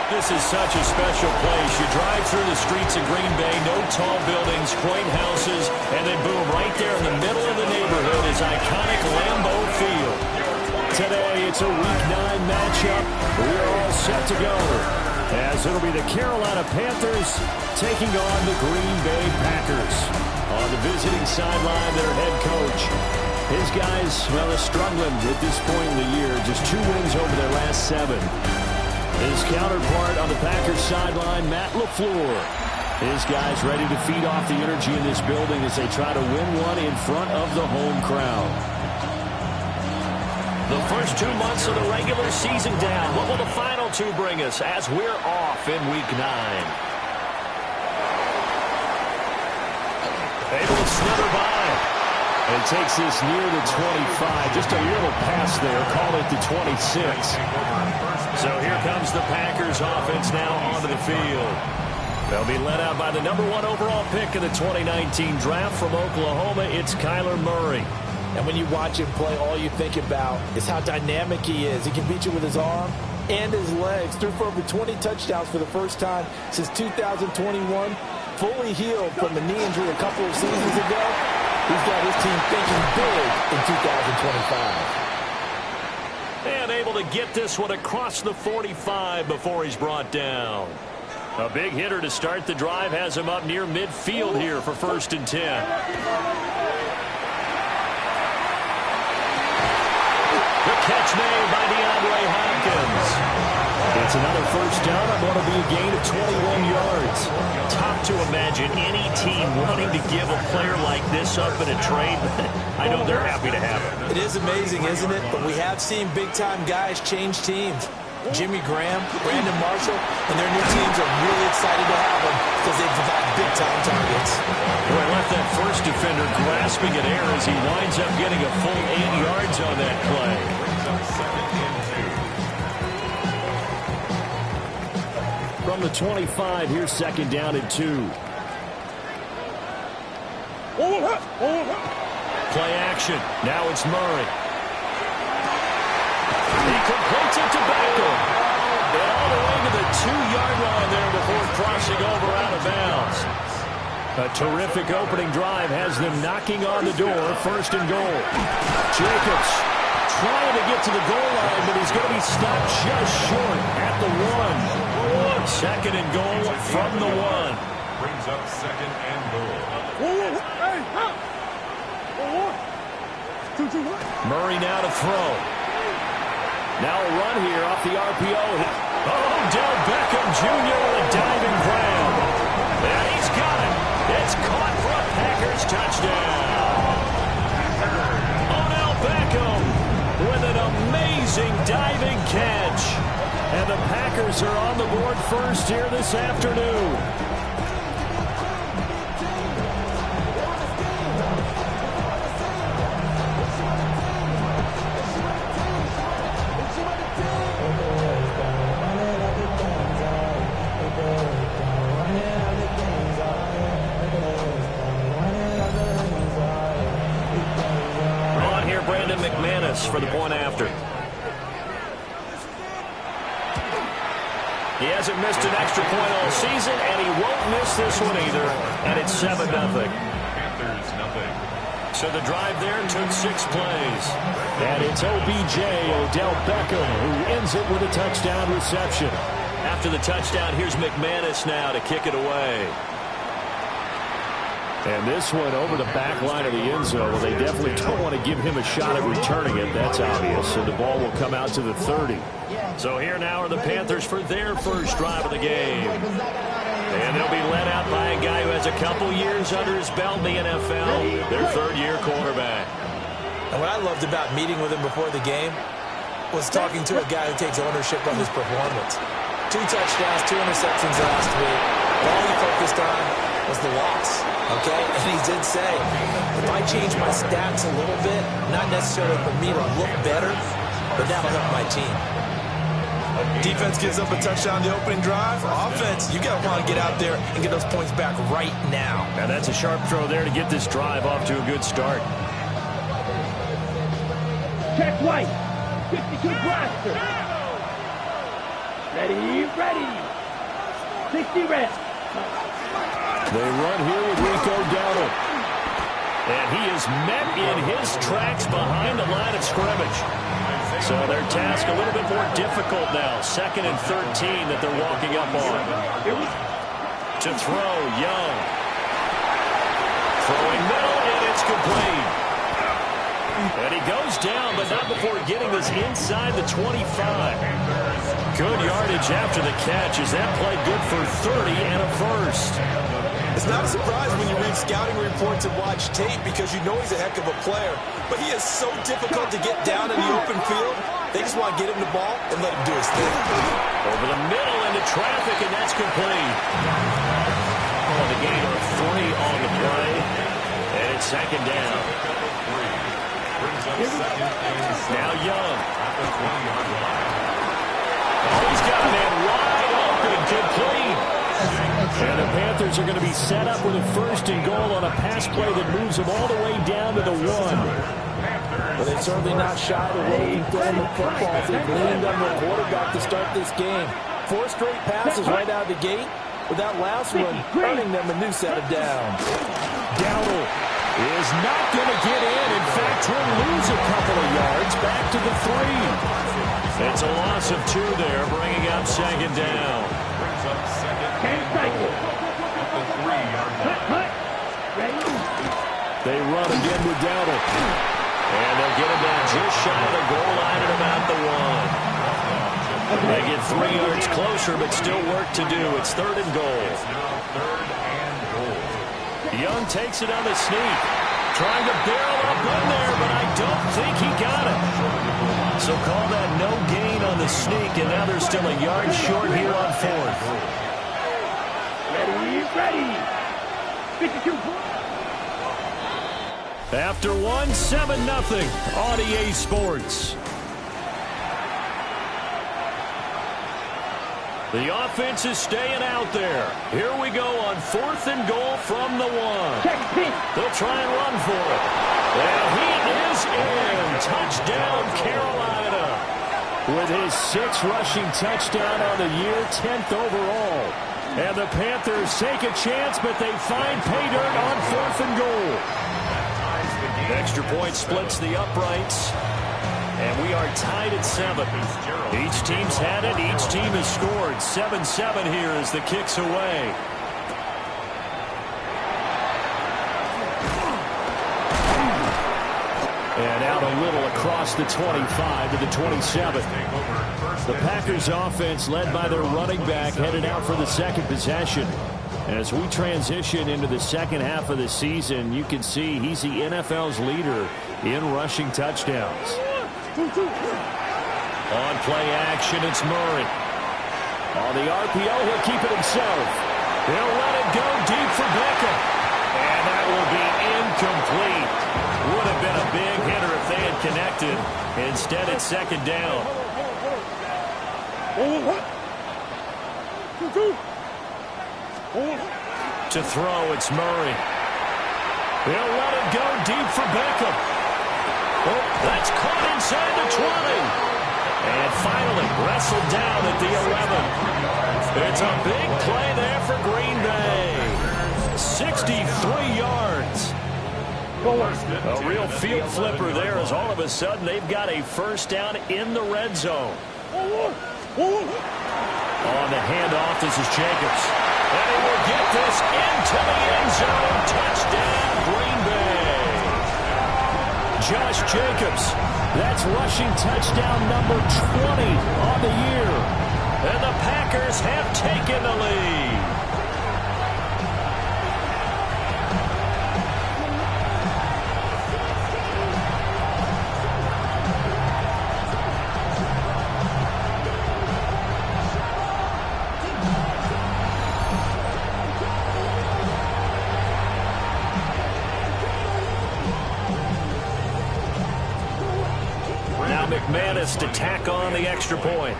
This is such a special place. You drive through the streets of Green Bay, no tall buildings, quaint houses, and then boom, right there in the middle of the neighborhood is iconic Lambeau Field. Today, it's a Week 9 matchup. We're all set to go, as it'll be the Carolina Panthers taking on the Green Bay Packers. On the visiting sideline, their head coach. His guys, well, they're struggling at this point in the year. Just 2 wins over their last 7. His counterpart on the Packers sideline, Matt LaFleur. His guys ready to feed off the energy in this building as they try to win one in front of the home crowd. The first 2 months of the regular season down. What will the final 2 bring us as we're off in Week 9? Able to slither by. And takes this near the 25. Just a little pass there. Call it the 26. So here comes the Packers offense now onto the field. They'll be led out by the number 1 overall pick in the 2019 draft from Oklahoma. It's Kyler Murray. And when you watch him play, all you think about is how dynamic he is. He can beat you with his arm and his legs. Threw for over 20 touchdowns for the first time since 2021. Fully healed from a knee injury a couple of seasons ago. He's got his team thinking big in 2025. And able to get this one across the 45 before he's brought down. A big hitter to start the drive has him up near midfield here for 1st and 10. The catch made by DeAndre Hopkins. It's another first down on what will be a gain of 21 yards. Tough to imagine any team wanting to give a player like this up in a trade. I know they're happy to have him. It is amazing, isn't it? But we have seen big-time guys change teams. Jimmy Graham, Brandon Marshall, and their new teams are really excited to have him because they provide big-time targets. Boy, left that first defender grasping at air as he winds up getting a full 8 yards on that play. From the 25, here's 2nd down and 2. Play action. Now it's Murray. He completes it to Beckham. And all the way to the 2-yard line there before crossing over out of bounds. A terrific opening drive has them knocking on the door. 1st and goal. Jacobs trying to get to the goal line, but he's going to be stopped just short at the 1. 2nd and goal from the 1. Brings up 2nd and goal. Murray now to throw. Now a run here off the RPO. Odell Beckham Jr. with a diving grab. And he's got it. It's caught for a Packers touchdown. Odell Beckham with an amazing diving catch. And the Packers are on the board first here this afternoon. On here, Brandon McManus for the point after. He hasn't missed an extra point all season, and he won't miss this one either. And it's 7-0. Panthers, nothing. So the drive there took 6 plays. And it's OBJ, Odell Beckham, who ends it with a touchdown reception. After the touchdown, here's McManus now to kick it away. And this one over the back line of the end zone. Well, they definitely don't want to give him a shot at returning it. That's obvious. And the ball will come out to the 30. So here now are the Panthers for their first drive of the game. And they'll be led out by a guy who has a couple years under his belt in the NFL, their 3rd-year quarterback. And what I loved about meeting with him before the game was talking to a guy who takes ownership of his performance. 2 touchdowns, 2 interceptions last week. All he focused on was the loss, okay? And he did say, if I change my stats a little bit, not necessarily for me to look better, but that'll help my team. Defense gives up a touchdown the opening drive. Offense, you got to want to get out there and get those points back right now. And that's a sharp throw there to get this drive off to a good start. Check white. 52 blaster. Ready. 60 reps. They run here with Rico Dowdle. And he is met in his tracks behind the line of scrimmage. So their task a little bit more difficult now. 2nd and 13 that they're walking up on. To throw, Young. Throwing middle, and it's complete. And he goes down, but not before getting this inside the 25. Good yardage after the catch as that played good for 30 and a first. It's not a surprise when you read scouting reports and watch tape because you know he's a heck of a player. But he is so difficult to get down in the open field. They just want to get him the ball and let him do his thing. Over the middle into traffic, and that's complete. Oh, the gain of 3 on the play. And it's 2nd down. Now Young. Oh, he's got a man wide open, complete. And the Panthers are going to be set up with a 1st and goal on a pass play that moves them all the way down to the 1. Well, they're certainly not shy to rolling throwing the football. They've leaned on their quarterback to start this game. 4 straight passes right out of the gate, with that last one earning them a new set of downs. Dowdle is not going to get in. In fact, he'll lose a couple of yards back to the 3. It's a loss of 2 there, bringing up 2nd down. 10 cycles. They run again with Dowdle. And they'll get him down just shy of the goal line at about the 1. They get 3 yards closer, but still work to do. It's 3rd and goal. Young takes it on the sneak. Trying to barrel up in there, but I don't think he got it. So call that no gain on the sneak, and now they're still a yard short here on 4th. Ready. 52 points. After 1, 7-0 on EA Sports. The offense is staying out there. Here we go on 4th and goal from the 1. They'll try and run for it. And he is in. Touchdown, Carolina. With his 6th rushing touchdown on the year, 10th overall. And the Panthers take a chance, but they find pay dirt on 4th and goal. Extra point splits the uprights. And we are tied at 7. Each team's had it. Each team has scored. 7-7 here as the kick's away. And out a little across the 25 to the 27. The Packers offense led by their running back headed out for the 2nd possession. As we transition into the 2nd half of the season, you can see he's the NFL's leader in rushing touchdowns. On play action, it's Murray. On the RPO, he'll keep it himself. He'll let it go deep for Beckham. And that will be incomplete. Would have been a big hitter if they had connected. Instead, it's 2nd down. To throw, it's Murray. He'll let it go deep for Beckham. Oh, that's caught inside the 20. And finally wrestled down at the 11. It's a big play there for Green Bay. 63 yards. A real field flipper there as all of a sudden they've got a 1st down in the red zone. On the handoff, this is Jacobs. And he will get this into the end zone. Touchdown, Green Bay. Josh Jacobs. That's rushing touchdown number 20 on the year. And the Packers have taken the lead. McManus to tack on the extra point.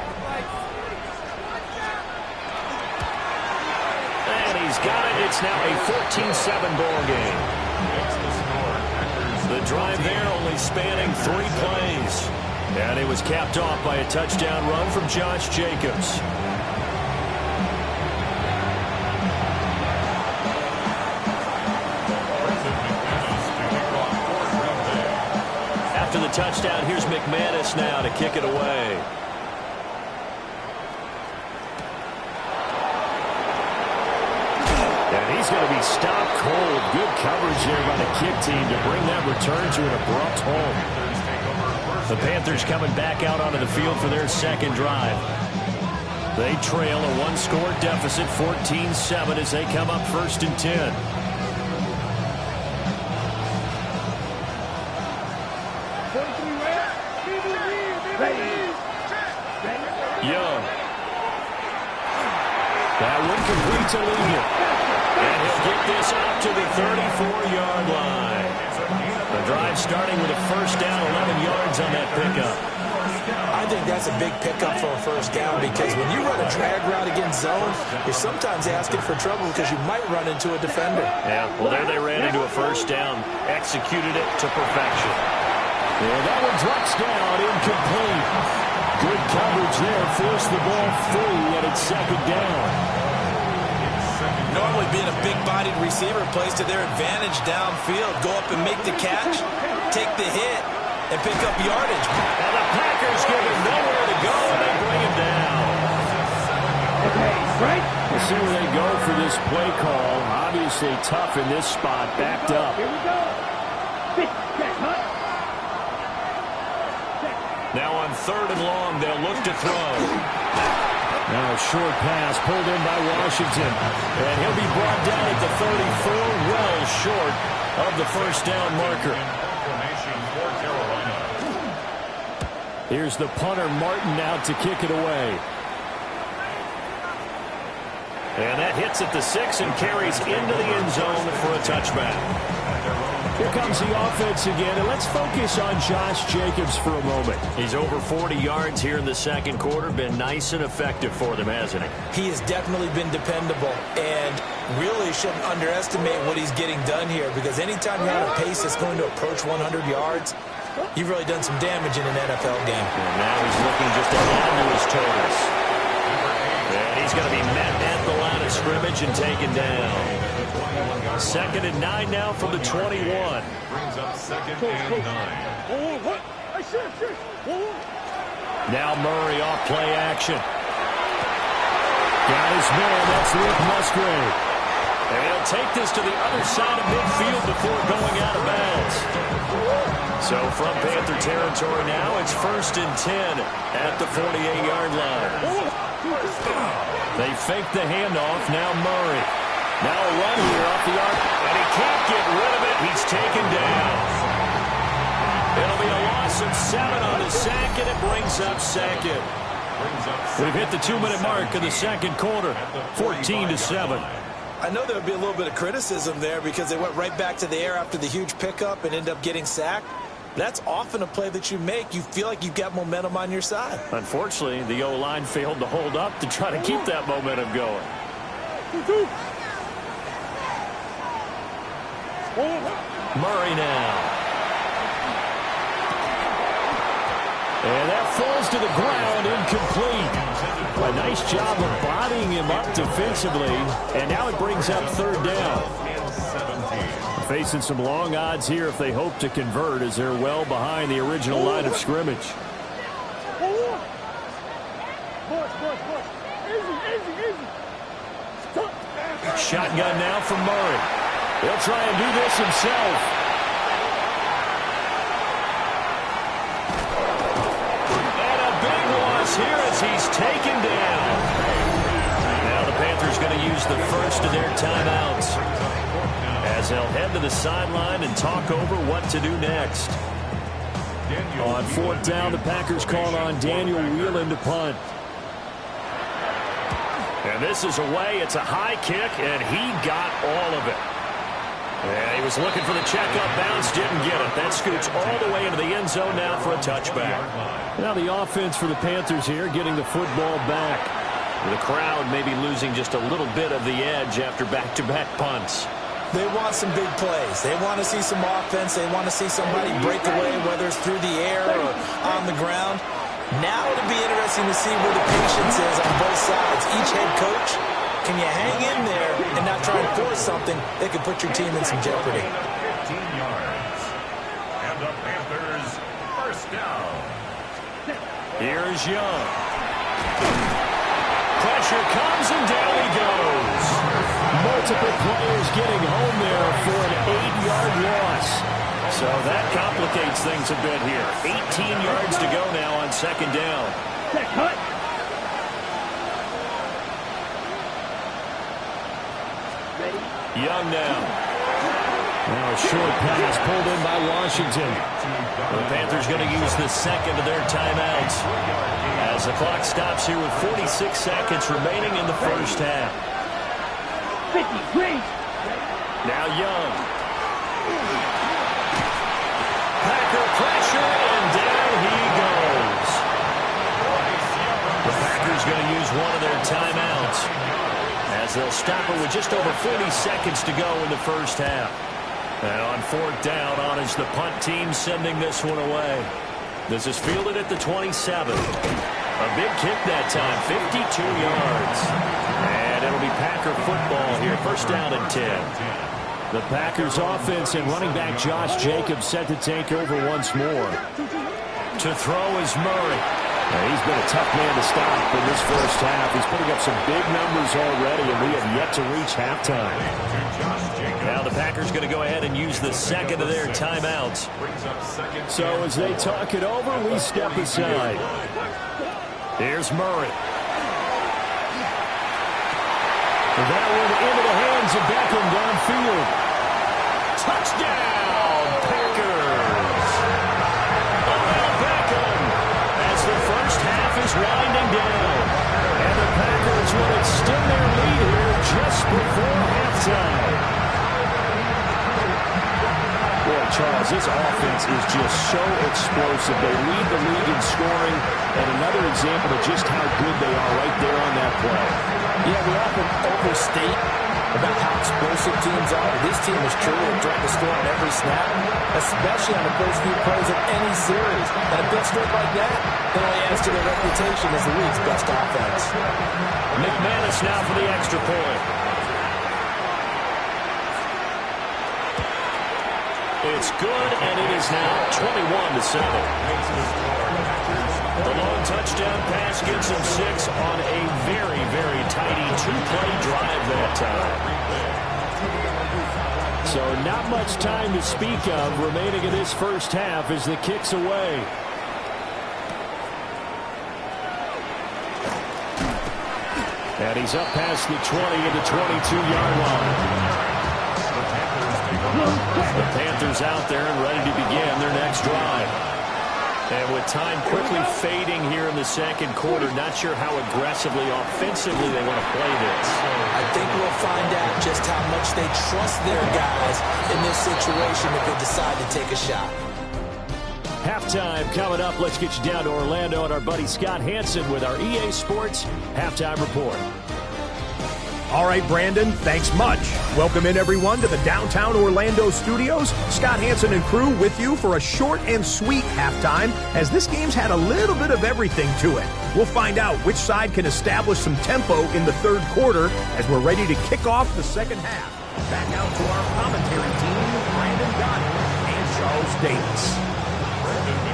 And he's got it. It's now a 14-7 ball game. The drive there only spanning 3 plays. And it was capped off by a touchdown run from Josh Jacobs. After the touchdown, here's McManus now to kick it away. And he's going to be stopped cold. Good coverage there by the kick team to bring that return to an abrupt home. The Panthers coming back out onto the field for their second drive. They trail a one-score deficit, 14-7, as they come up 1st and 10. Young. That one complete to Liga. And he'll get this out to the 34-yard line. The drive starting with a first down, 11 yards on that pickup. I think that's a big pickup for a first down because when you run a drag route against zone, you're sometimes asking for trouble because you might run into a defender. Yeah, well, there they ran into a first down, executed it to perfection. And that one drops down, incomplete. Good coverage there, forced the ball free, and it's second down. Normally being a big-bodied receiver plays to their advantage downfield. Go up and make the catch, take the hit, and pick up yardage. And the Packers give him nowhere to go, and they bring him down. Right? We'll see where they go for this play call. Obviously tough in this spot, backed up. Here we go. Now on 3rd and long, they'll look to throw. Now a short pass pulled in by Washington. And he'll be brought down at the 34, well short of the first down marker. Here's the punter, Martin, out to kick it away. And that hits at the 6 and carries into the end zone for a touchback. Here comes the offense again, and let's focus on Josh Jacobs for a moment. He's over 40 yards here in the second quarter. Been nice and effective for them, hasn't he? He has definitely been dependable and really shouldn't underestimate what he's getting done here because anytime you're on a pace that's going to approach 100 yards, you've really done some damage in an NFL game. And now he's looking just to add to his totals. And he's going to be met at the line of scrimmage and taken down. 2nd and 9 now from the 21. Brings up 2nd and 9. Now Murray off play action. Got his man, that's Luke Musgrave. And he'll take this to the other side of midfield before going out of bounds. So from Panther territory now, it's 1st and 10 at the 48-yard line. They fake the handoff, now Murray. Now a run here off the arc, and he can't get rid of it. He's taken down. It'll be a loss of 7 on the sack, and it brings up 2nd. We've hit the 2-minute mark of the second quarter, 14-7. I know there would be a little bit of criticism there because they went right back to the air after the huge pickup and end up getting sacked. That's often a play that you make. You feel like you've got momentum on your side. Unfortunately, the O-line failed to hold up to try to keep that momentum going. Murray now. And that falls to the ground, incomplete. A nice job of bodying him up defensively, and now it brings up 3rd down. Facing some long odds here if they hope to convert as they're well behind the original line of scrimmage. Shotgun now from Murray. He'll try and do this himself. And a big loss here as he's taken down. Now the Panthers going to use the first of their timeouts as they'll head to the sideline and talk over what to do next. On 4th down, the Packers call on Daniel Whelan to punt. And this is away. It's a high kick, and he got all of it. And he was looking for the checkup bounce, didn't get it. That scoots all the way into the end zone now for a touchback. Now the offense for the Panthers here, getting the football back. The crowd maybe losing just a little bit of the edge after back-to-back punts. They want some big plays. They want to see some offense. They want to see somebody break away, whether it's through the air or on the ground. Now it'll be interesting to see where the patience is on both sides. Each head coach, can you hang in there and not try and force something that could put your team in some jeopardy? 15 yards. And the Panthers first down. Here's Young. Pressure comes and down he goes. Multiple players getting home there for an 8-yard loss. So that complicates things a bit here. 18 yards to go now on second down. Set, cut. Ready? Young now. Now a short pass pulled in by Washington. The Panthers going to use the second of their timeouts as the clock stops here with 46 seconds remaining in the first half. 50, green. Now Young. Packer pressure, and down he goes. The Packers going to use one of their timeouts as they'll stop it with just over 40 seconds to go in the first half. And on fourth down, on is the punt team sending this one away. This is fielded at the 27. A big kick that time, 52 yards. And it'll be Packer football here, first down and 10. The Packers offense and running back Josh Jacobs set to take over once more. To throw is Murray. Now, he's been a tough man to stop in this first half. He's putting up some big numbers already, and we have yet to reach halftime. Now the Packers going to go ahead and use the second of their timeouts. So as they talk it over, we step aside. Here's Murray. That one into the hands of Beckham downfield. Touchdown, Packers! Odell Beckham as the first half is winding down. And the Packers will extend their lead here just before halftime. Boy, Charles, this offense is just so explosive. They lead the league in scoring, and another example of just how good they are right there on that play. Yeah, we often overstate about how explosive teams are. This team is truly a threat to score on every snap, especially on the first few plays of any series. And a big stroke like that only adds to their reputation as the league's best offense. McManus now for the extra point. It's good, and it is now 21-7. The long touchdown pass gives him 6 on a very, very tidy two-play drive that time. So not much time to speak of remaining in this first half as the kick's away. And he's up past the 20 at the 22-yard line. The Panthers out there and ready to begin their next drive. And with time quickly fading here in the second quarter, not sure how aggressively, offensively they want to play this. I think we'll find out just how much they trust their guys in this situation if they decide to take a shot. Halftime coming up. Let's get you down to Orlando and our buddy Scott Hansen with our EA Sports Halftime Report. All right, Brandon, thanks much. Welcome in, everyone, to the downtown Orlando studios. Scott Hansen and crew with you for a short and sweet halftime, as this game's had a little bit of everything to it. We'll find out which side can establish some tempo in the third quarter as we're ready to kick off the second half. Back out to our commentary team, Brandon Dodd and Charles Davis.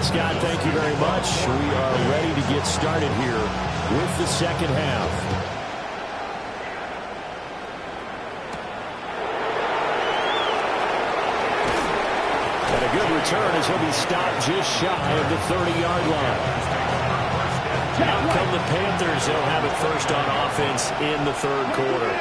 Scott, thank you very much. We are ready to get started here with the second half. And a good return as he'll be stopped just shy of the 30-yard line. Out come the Panthers. They'll have it first on offense in the third quarter.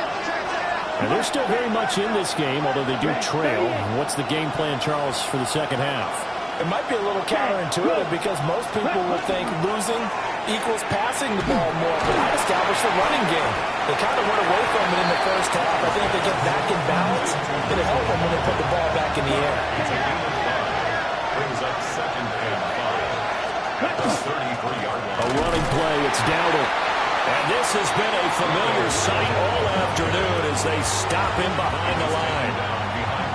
And they're still very much in this game, although they do trail. What's the game plan, Charles, for the second half? It might be a little counterintuitive because most people would think losing equals passing the ball more, but I established a running game. They kind of went away from it in the first half. I think if they get back in balance, it'll help them when they put the ball back in the air. Brings up second and 5 at the 33-yard line. A running play. It's Dowdle. And this has been a familiar sight all afternoon as they stop him behind the line.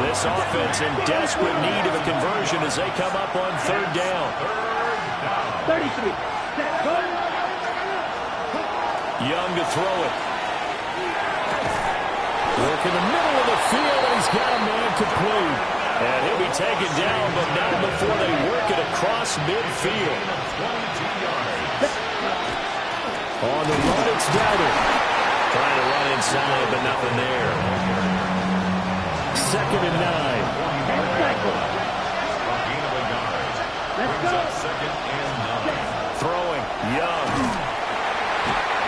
This offense in desperate need of a conversion as they come up on third down. 33. Set, go. Young to throw it. Work in the middle of the field, and he's got a man complete. And he'll be taken down, but not before they work it across midfield. On the run, it's Dowdle. Trying to run inside, but nothing there. 2nd and 9. Let's go. Throwing, Young.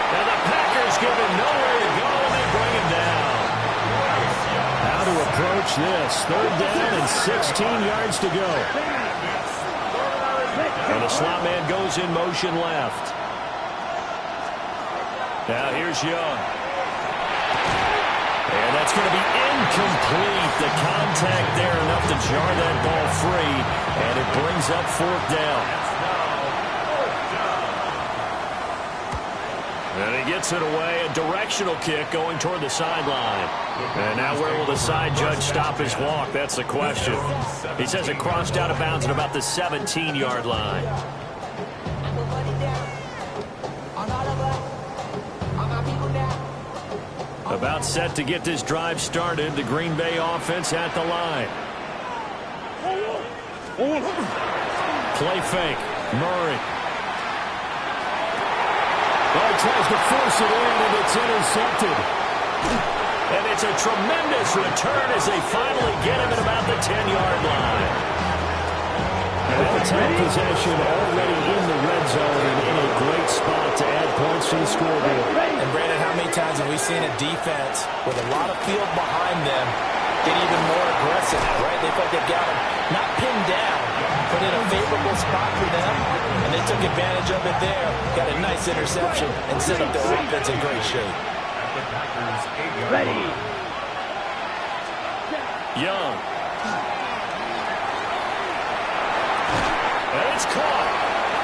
And the Packers give him nowhere to go, and they bring him down. How to approach this. 3rd down and 16 yards to go. And the slot man goes in motion left. Now here's Young. And that's going to be incomplete. The contact there enough to jar that ball free. And it brings up 4th down. And he gets it away. A directional kick going toward the sideline. And now where will the side judge stop his walk? That's the question. He says it crossed out of bounds at about the 17-yard line. About set to get this drive started. The Green Bay offense at the line. Play fake. Murray. Well, he tries to force it in, and it's intercepted. And it's a tremendous return as they finally get him at about the 10-yard line. And they'll take possession already in the red zone and in a great spot to add points to the scoreboard. And Brandon, how many times have we seen a defense with a lot of field behind them get even more aggressive, right? They feel like they've got them not pinned down, but in a favorable spot for them, and they took advantage of it there. Got a nice interception and set up their offense in great shape. Ready. Young. And it's caught.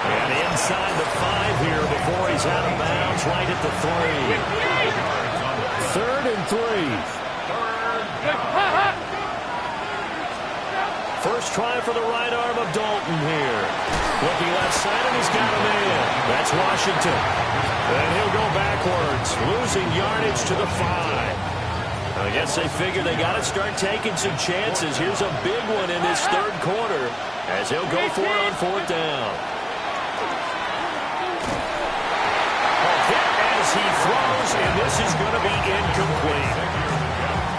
And inside the 5 here before he's out of bounds, right at the 3. 3rd and 3. First try for the right arm of Dalton here. Looking left side, and he's got him in. That's Washington. And he'll go backwards, losing yardage to the 5. I guess they figure they got to start taking some chances. Here's a big one in this 3rd quarter as he'll go for it on 4th down. A hit as he throws, and this is going to be incomplete.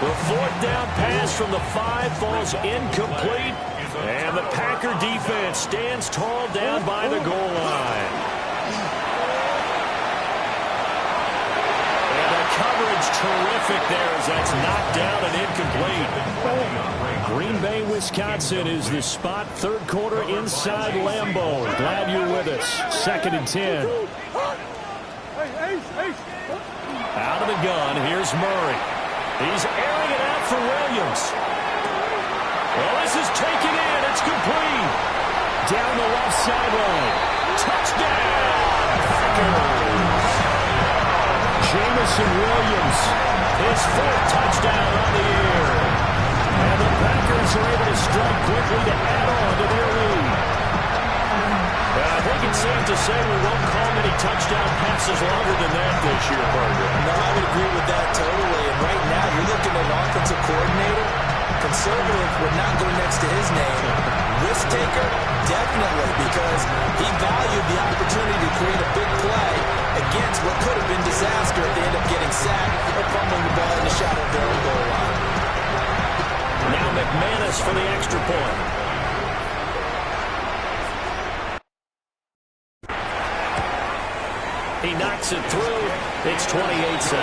The 4th down pass from the 5 falls incomplete, and the Packer defense stands tall down by the goal line. And the coverage terrific there as that's knocked down and incomplete. Green Bay, Wisconsin is the spot. 3rd quarter inside Lambeau. Glad you're with us. 2nd and 10. Out of the gun, here's Murray. He's airing it out for Williams. Well, this is taken in. It's complete. Down the left sideline. Touchdown, Packers. Jamison Williams. His 4th touchdown on the year. And the Packers are able to strike quickly to add on to their lead. I think it's safe to say we won't call many touchdown passes longer than that this year, Parker. No, I would agree with that totally. And right now, you're looking at an offensive coordinator. Conservative would not go next to his name. Risk taker, definitely, because he valued the opportunity to create a big play against what could have been disaster if they end up getting sacked or fumbling the ball in the shadow of their own goal line. Now McManus for the extra point. He knocks it through. It's 28-7.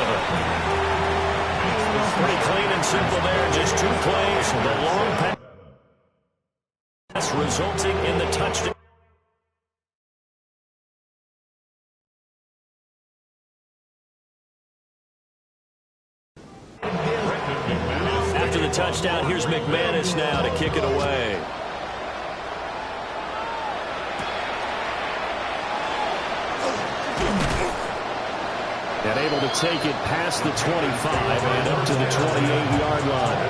Pretty clean and simple there. Just 2 plays. The long pass resulting in the touchdown. After the touchdown, here's McManus now to kick it away. And able to take it past the 25 and up to the 28-yard line.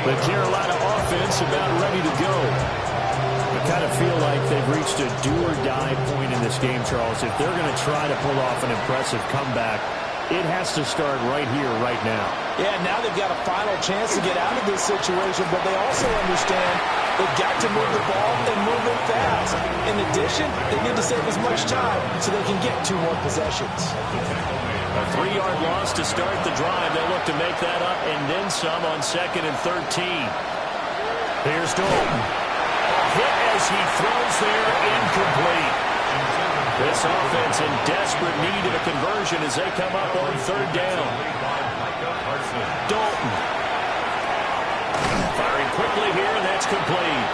The Carolina offense about ready to go. I kind of feel like they've reached a do-or-die point in this game, Charles. If they're going to try to pull off an impressive comeback, it has to start right here, right now. Yeah, now they've got a final chance to get out of this situation, but they also understand they've got to move the ball and move it fast. In addition, they need to save as much time so they can get 2 more possessions. A 3-yard loss to start the drive. They'll look to make that up and then some on 2nd and 13. Here's Dalton. Hit as he throws there, incomplete. This offense in desperate need of a conversion as they come up on 3rd down. Dalton. Firing quickly here, and that's complete.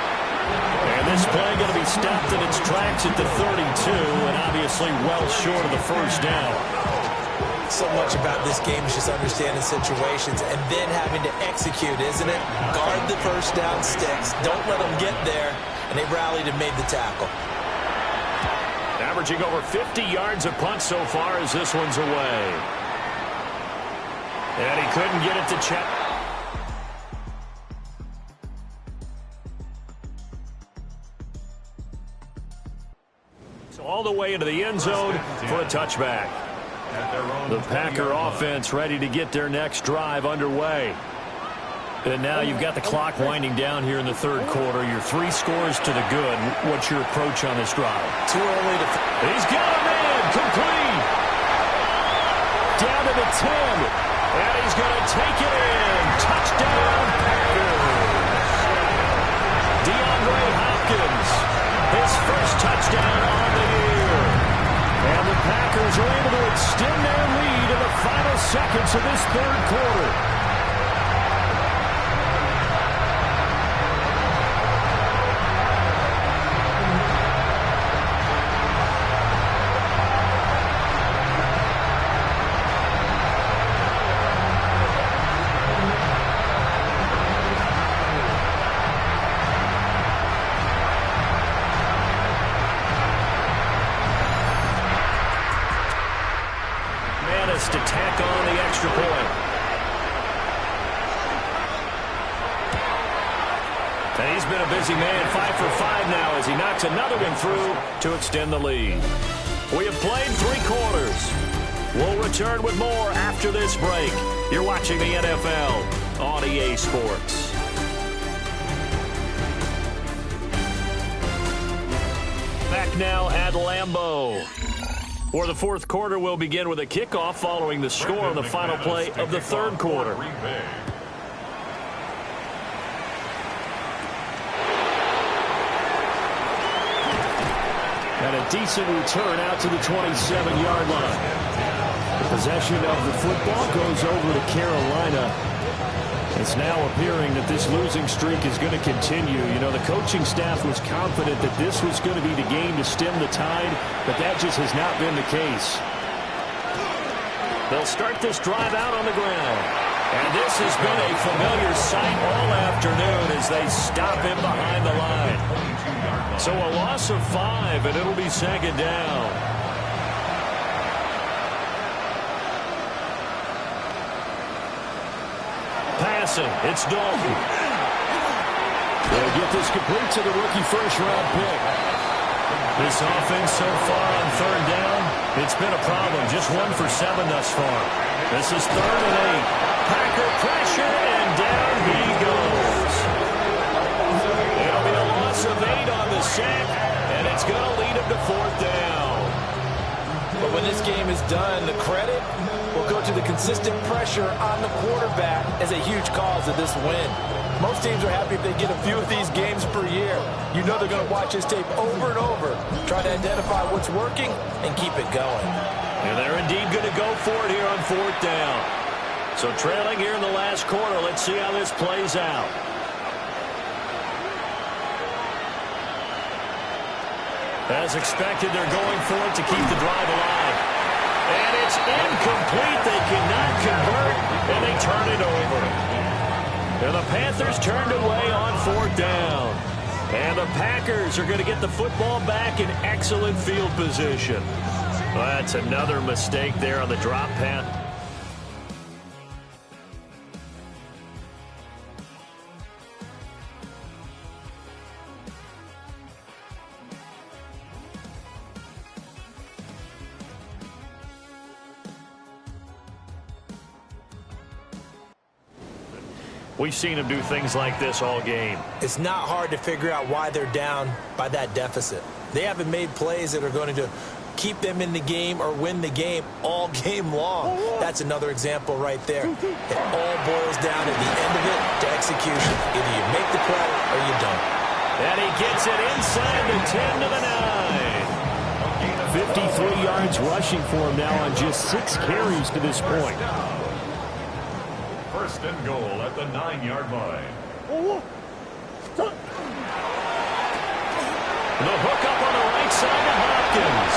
And this play going to be stopped in its tracks at the 32, and obviously well short of the 1st down. So much about this game is just understanding situations and then having to execute, isn't it? Guard the 1st down sticks. Don't let them get there. And they rallied and made the tackle. Averaging over 50 yards a punt so far as this one's away. And he couldn't get it to check. So all the way into the end zone for a touchback. The Packer offense ready to get their next drive underway. And now you've got the clock winding down here in the 3rd quarter. Your 3 scores to the good. What's your approach on this drive? Too early to... He's got a man. Complete. Down to the 10. And he's going to take it in. Touchdown, Packers. DeAndre Hopkins. His first touchdown on the year. And the Packers are able to extend their lead in the final seconds of this 3rd quarter. To tack on the extra point. And he's been a busy man, 5 for 5 now as he knocks another one through to extend the lead. We have played 3 quarters. We'll return with more after this break. You're watching the NFL on EA Sports. Back now at Lambeau. For the 4th quarter, we'll begin with a kickoff following the score on the final play of the 3rd quarter. And a decent return out to the 27-yard line. The possession of the football goes over to Carolina. It's now appearing that this losing streak is going to continue. You know, the coaching staff was confident that this was going to be the game to stem the tide, but that just has not been the case. They'll start this drive out on the ground. And this has been a familiar sight all afternoon as they stop him behind the line. So a loss of 5, and it'll be 2nd down. Passing, it's Dalton. They'll get this complete to the rookie 1st-round pick. This offense so far on 3rd down, it's been a problem. Just 1 for 7 thus far. This is 3rd and 8. Packer pressure, and down he goes. It'll be a loss of 8 on the sack, and it's going to lead him to 4th down. But when this game is done, the credit will go to the consistent pressure on the quarterback as a huge cause of this win. Most teams are happy if they get a few of these games per year. You know they're going to watch this tape over and over, try to identify what's working, and keep it going. And they're indeed going to go for it here on 4th down. So trailing here in the last quarter, let's see how this plays out. As expected, they're going for it to keep the drive alive. And it's incomplete. They cannot convert, and they turn it over. And the Panthers turned away on 4th down. And the Packers are going to get the football back in excellent field position. Well, that's another mistake there on the drop pass. We've seen him do things like this all game. It's not hard to figure out why they're down by that deficit. They haven't made plays that are going to keep them in the game or win the game all game long. That's another example right there. It all boils down at the end of it to execution. Either you make the play or you don't. And he gets it inside the 10 to the 9. 53 yards rushing for him now on just 6 carries to this point. First and goal at the 9-yard line. The hook up on the right side to Hopkins.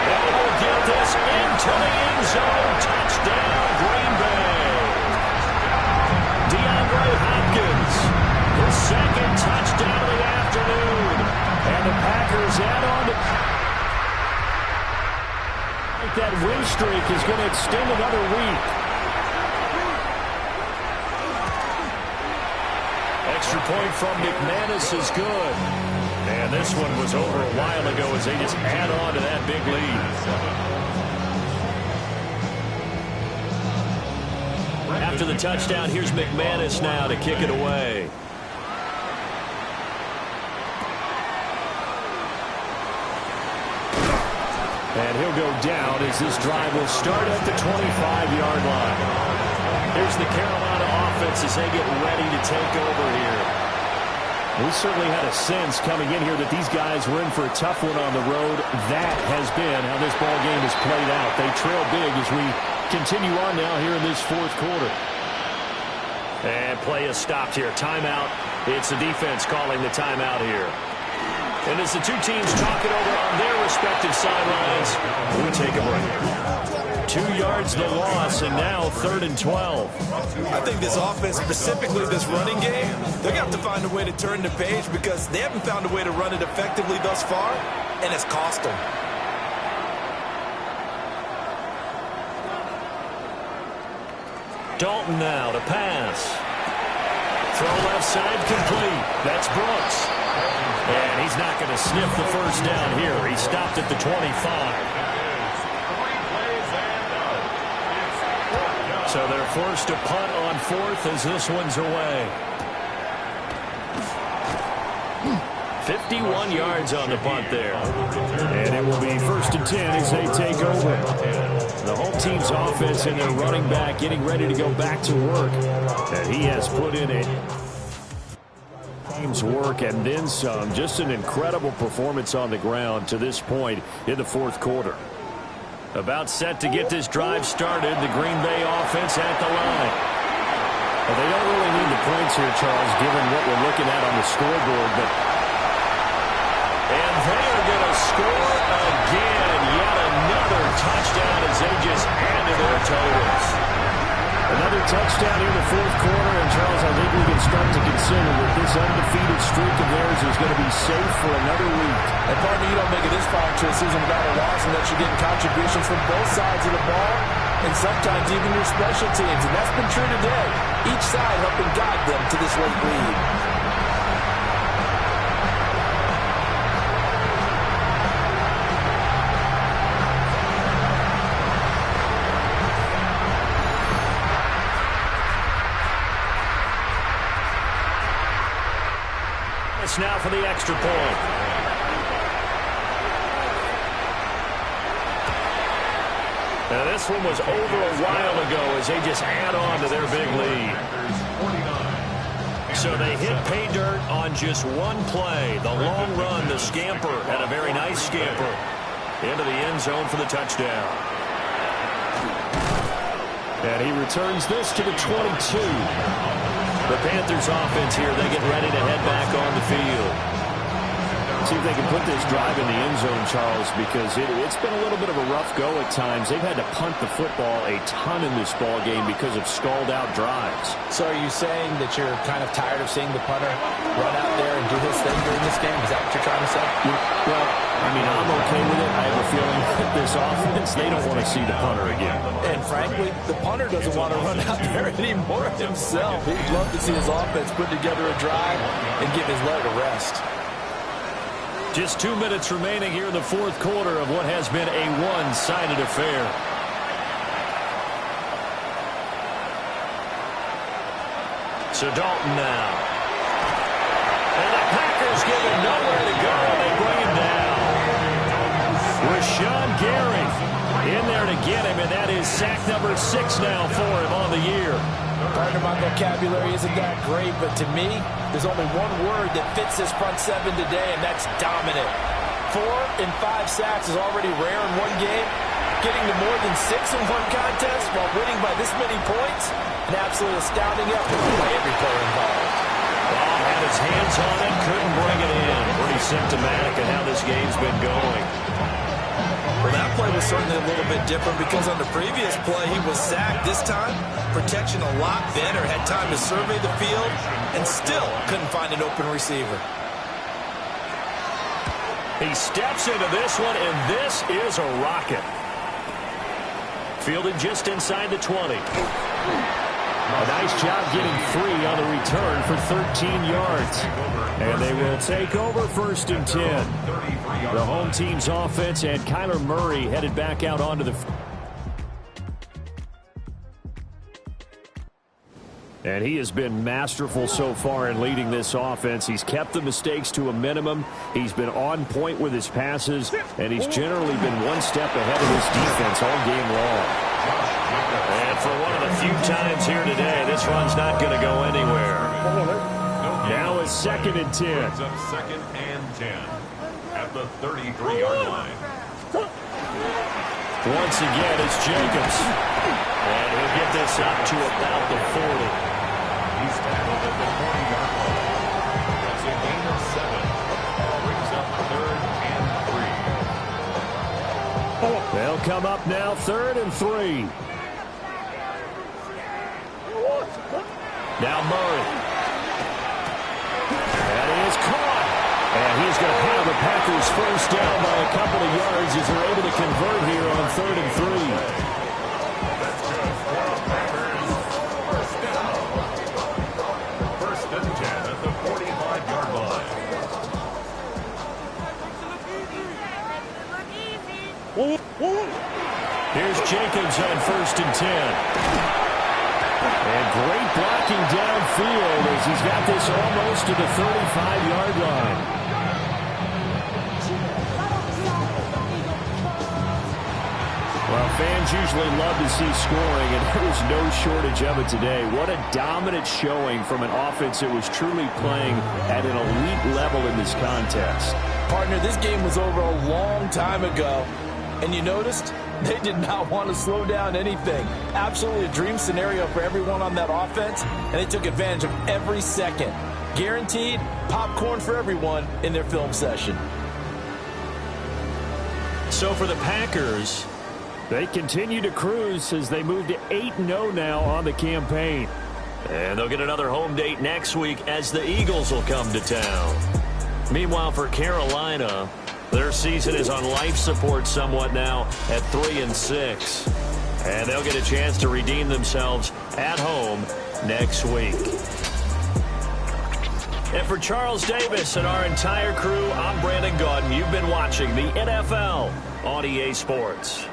And will get this into the end zone. Touchdown, Green Bay. DeAndre Hopkins, his second touchdown of the afternoon. And the Packers add on to... That win streak is going to extend another week. Extra point from McManus is good. And this one was over a while ago as they just add on to that big lead. After the touchdown, here's McManus now to kick it away. And he'll go down as this drive will start at the 25-yard line. Here's the Carolina offense as they get ready to take over here. We certainly had a sense coming in here that these guys were in for a tough one on the road. That has been how this ball game has played out. They trail big as we continue on now here in this fourth quarter. And play is stopped here. Timeout. It's the defense calling the timeout here. And as the two teams talk it over on their respective sidelines, we take a break. 2 yards the loss, and now 3rd and 12. I think this offense, specifically this running game, they're going to have to find a way to turn the page because they haven't found a way to run it effectively thus far, and it's cost them. Dalton now to pass. Throw left side complete. That's Brooks. And he's not going to sniff the first down here. He stopped at the 25. So they're forced to punt on 4th as this one's away. 51 yards on the punt there. And it will be 1st and 10 as they take over. The home team's offense and their running back getting ready to go back to work. And he has put in a team's work and then some. Just an incredible performance on the ground to this point in the fourth quarter. About set to get this drive started. The Green Bay offense at the line. Well, they don't really need the points here, Charles, given what we're looking at on the scoreboard. And they are going to score again. Yet another touchdown as they just add to their totals. Another touchdown here in the fourth quarter. And, Charles, I think we can start to consider that this undefeated streak of theirs is going to be safe for another week. And, partner, you don't make it this far into a season without a loss unless you're getting contributions from both sides of the ball and sometimes even your special teams. And that's been true today. Each side helping guide them to this late lead. Now for the extra point. Now this one was over a while ago as they just add on to their big lead. So they hit pay dirt on just one play. The long run, the scamper, and a very nice scamper into the end zone for the touchdown. And he returns this to the 22. The Panthers offense here, they get ready to head back on the field. See if they can put this drive in the end zone, Charles, because it's been a little bit of a rough go at times. They've had to punt the football a ton in this ball game because of stalled-out drives. So are you saying that you're kind of tired of seeing the punter run out there and do his thing during this game? Is that what you're trying to say? Well, I mean, I'm okay with it. I have a feeling that this offense, they don't want to see the punter again. And frankly, the punter doesn't want to run out there anymore himself. He'd love to see his offense put together a drive and give his leg a rest. Just 2 minutes remaining here in the fourth quarter of what has been a one-sided affair. So Dalton now. And the Packers give him nowhere to go. They bring him down. Rashawn Gary in there to get him, and that is sack number 6 now for him on the year. Partner, my vocabulary isn't that great, but to me, there's only one word that fits this front seven today, and that's dominant. 4 and 5 sacks is already rare in one game. Getting to more than 6 in one contest while winning by this many points, an absolutely astounding effort by every player involved. Ball had his hands on it, couldn't bring it in. Pretty symptomatic of how this game's been going. Well, that play was certainly a little bit different because on the previous play, he was sacked. This time, protection a lot better. Had time to survey the field and still couldn't find an open receiver. He steps into this one, and this is a rocket. Fielded just inside the 20. A nice job getting free on the return for 13 yards. And they will take over 1st and 10. The home team's offense and Kyler Murray headed back out onto the... And he has been masterful so far in leading this offense. He's kept the mistakes to a minimum. He's been on point with his passes, and he's generally been one step ahead of his defense all game long. And for one of the few times here today, this run's not going to go anywhere. Now it's 2nd and 10. Brings up 2nd and 10 at the 33-yard line. Once again, it's Jacobs. And he'll get this up to about the 40. He's tackled at the 40-yard line. That's a gain of 7. Brings up 3rd and 3. They'll come up now 3rd and 3. Now Murray. And he is caught. And he's going to have the Packers first down by a couple of yards as they're able to convert here on 3rd and 3. That's good for the Packers. First down. 1st and 10 at the 45-yard line. Here's Jacobs on 1st and 10. And great blocking downfield as he's got this almost to the 35-yard line. Well, fans usually love to see scoring, and there was no shortage of it today. What a dominant showing from an offense that was truly playing at an elite level in this contest. Partner, this game was over a long time ago, and you noticed they did not want to slow down anything. Absolutely a dream scenario for everyone on that offense, and they took advantage of every second. Guaranteed popcorn for everyone in their film session. So for the Packers, they continue to cruise as they move to 8-0 now on the campaign. And they'll get another home date next week as the Eagles will come to town. Meanwhile, for Carolina, their season is on life support somewhat now at 3-6. And they'll get a chance to redeem themselves at home next week. And for Charles Davis and our entire crew, I'm Brandon Gaudin. You've been watching the NFL on EA Sports.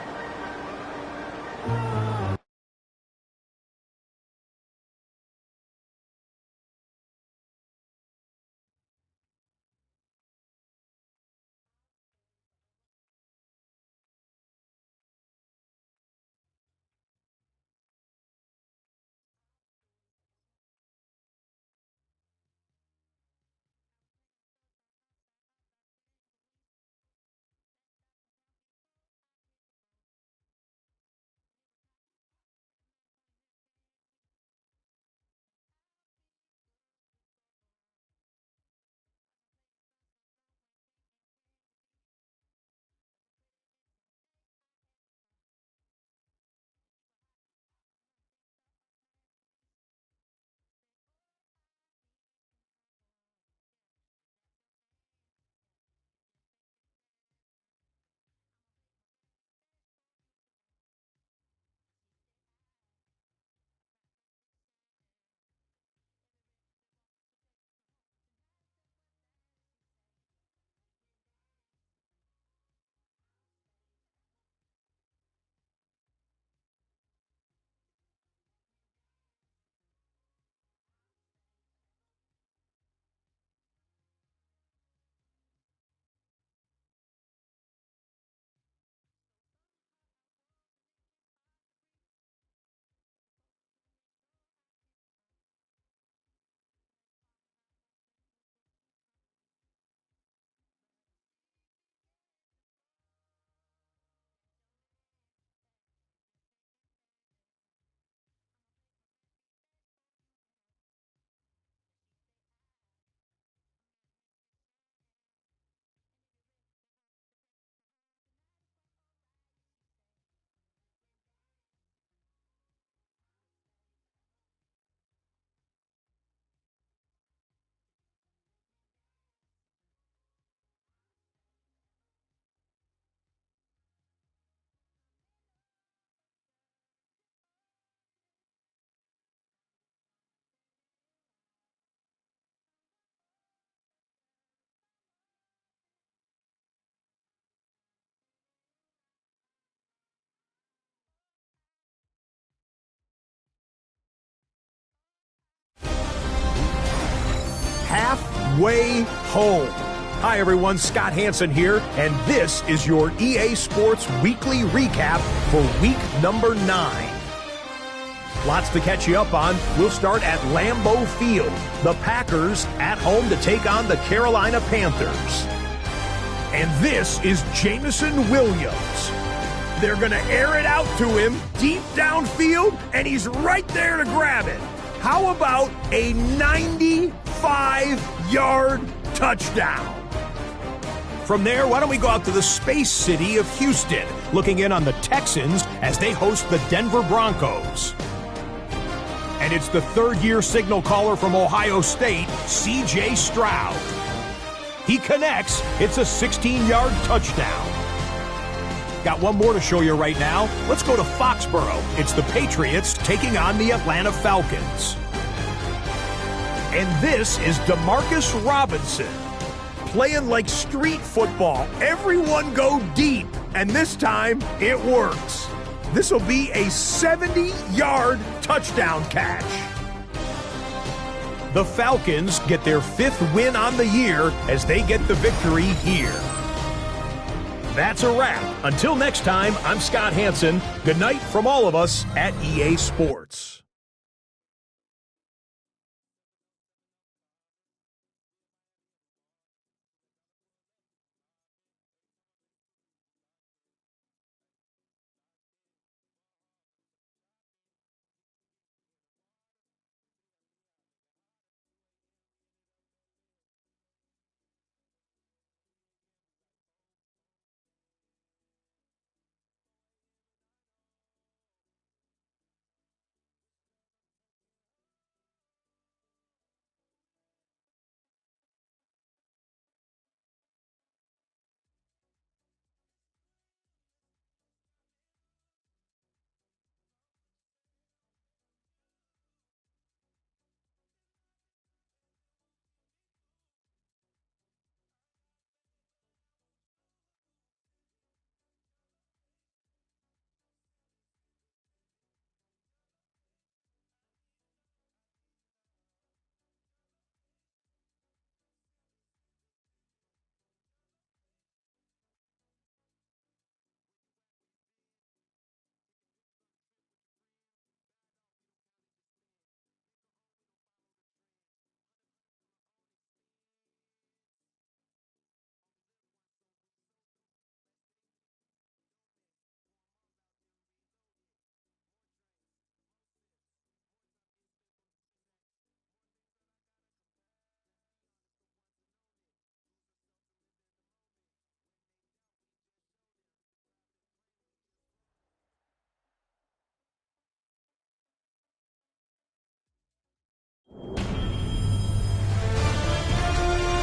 halfway home. Hi, everyone. Scott Hansen here, and this is your EA Sports Weekly Recap for week number 9. Lots to catch you up on. We'll start at Lambeau Field. The Packers at home to take on the Carolina Panthers. And this is Jameson Williams. They're going to air it out to him deep downfield, and he's right there to grab it. How about a 95-yard touchdown? From there, why don't we go out to the space city of Houston, looking in on the Texans as they host the Denver Broncos. And it's the third-year signal caller from Ohio State, C.J. Stroud. He connects. It's a 16-yard touchdown. Got one more to show you right now. Let's go to Foxborough. It's the Patriots taking on the Atlanta Falcons. And this is DeMarcus Robinson. Playing like street football. Everyone go deep, and this time it works. This will be a 70-yard touchdown catch. The Falcons get their 5th win on the year as they get the victory here. That's a wrap. Until next time, I'm Scott Hansen. Good night from all of us at EA Sports.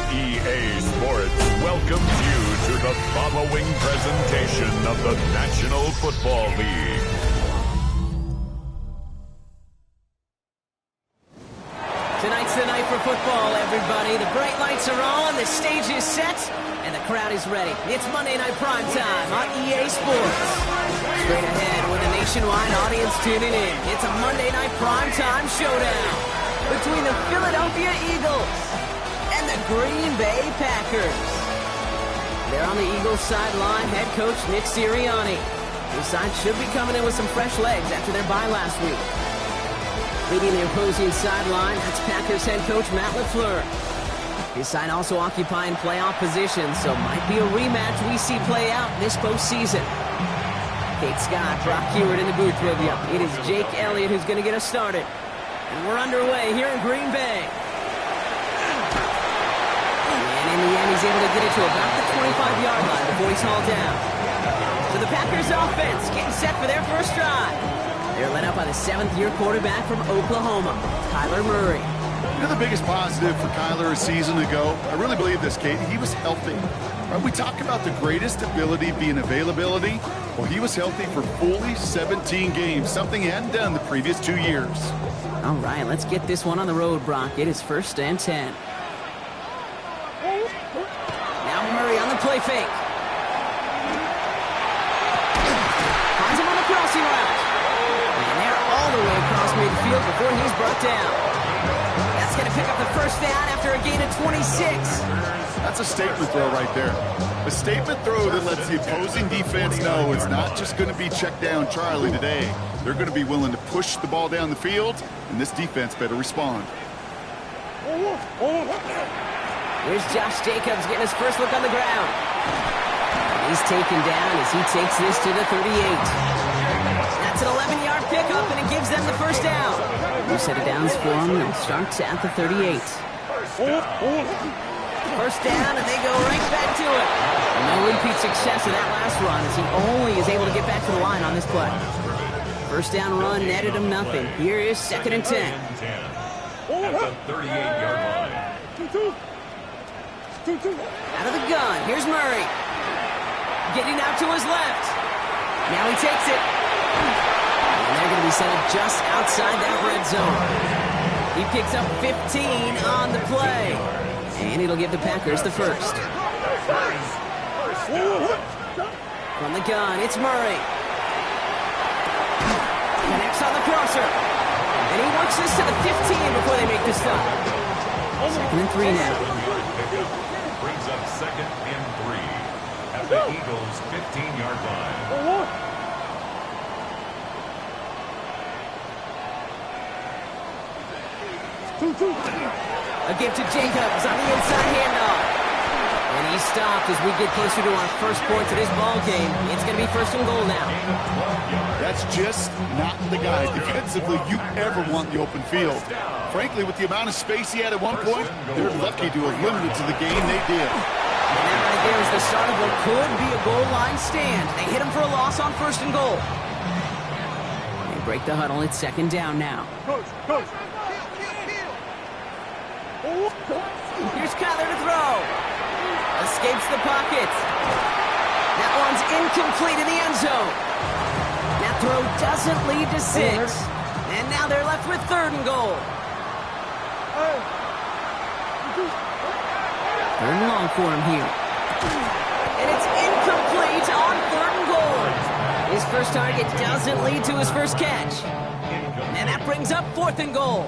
EA Sports welcomes you to the following presentation of the National Football League. Tonight's the night for football, everybody. The bright lights are on, the stage is set, and the crowd is ready. It's Monday Night Primetime on EA Sports. Straight ahead with a nationwide audience tuning in. It's a Monday Night Primetime showdown between the Philadelphia Eagles and the Green Bay Packers. They're on the Eagles sideline, head coach Nick Sirianni. His side should be coming in with some fresh legs after their bye last week. Leading the opposing sideline, that's Packers head coach Matt LaFleur. His side also occupying playoff positions, so might be a rematch we see play out this postseason. Kate Scott, Brock Hewitt in the booth with you. It is Jake Elliott who's going to get us started. And we're underway here in Green Bay. And in the end, he's able to get it to about the 25-yard line before he's hauled down. So the Packers offense getting set for their first drive. They're led up by the 7th-year quarterback from Oklahoma, Kyler Murray. You know the biggest positive for Kyler a season ago? I really believe this, Kate. He was healthy. Right, we talk about the greatest ability being availability. Well, he was healthy for fully 17 games, something he hadn't done the previous 2 years. All right, let's get this one on the road, Brock. It is 1st and 10. Now Murray on the play fake. Finds him on the crossing route. And they're all the way across midfield before he's brought down. That's going to pick up the first down after a gain of 26. That's a statement throw right there. A statement throw that lets the opposing defense know it's not just going to be check down Charlie today. They're going to be willing to push the ball down the field, and this defense better respond. Here's Josh Jacobs getting his first look on the ground. He's taken down as he takes this to the 38. That's an 11-yard pickup, and it gives them the first down. New set of downs for him, and starts at the 38. First down, and they go right back to it. No repeat success of that last run as he only is able to get back to the line on this play. First down run netted him nothing. Here is 2nd and 10. At the 38-yard line. Out of the gun, here's Murray. Getting out to his left. Now he takes it. And they're going to be settled just outside that red zone. He picks up 15 on the play. And it'll give the Packers the first. From the gun, it's Murray. Connects on the crosser. And he works this to the 15 before they make the stop. 2nd and 3 now. Brings up 2nd and 3 at the Eagles' 15-yard line. A give to Jacobs on the inside handoff. And he's stopped as we get closer to our first points of this ball game. It's going to be 1st and goal now. That's just not the guy defensively you ever want in the open field. Frankly, with the amount of space he had at one point, they're lucky to have limited to the game they did. And that right there is the start of what could be a goal line stand. They hit him for a loss on 1st and goal. They break the huddle. It's 2nd down now. Here's Kyler to throw. Escapes the pocket. That one's incomplete in the end zone. That throw doesn't lead to 6. And now they're left with 3rd and goal. 3rd and long for him here. And it's incomplete on 3rd and goal. His first target doesn't lead to his first catch. And that brings up 4th and goal.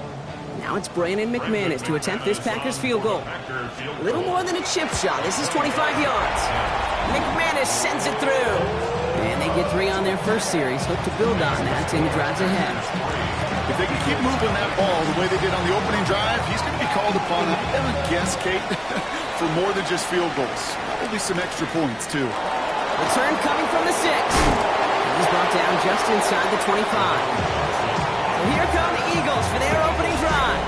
Now it's Brandon McManus to attempt this Packers field goal. A little more than a chip shot. This is 25 yards. McManus sends it through. And they get 3 on their first series. Hope to build on that in the drives ahead. If they can keep moving that ball the way they did on the opening drive, he's going to be called upon, I would guess, Kate, for more than just field goals. Probably some extra points, too. Return coming from the 6. He's brought down just inside the 25. Here come the Eagles for their opening drive.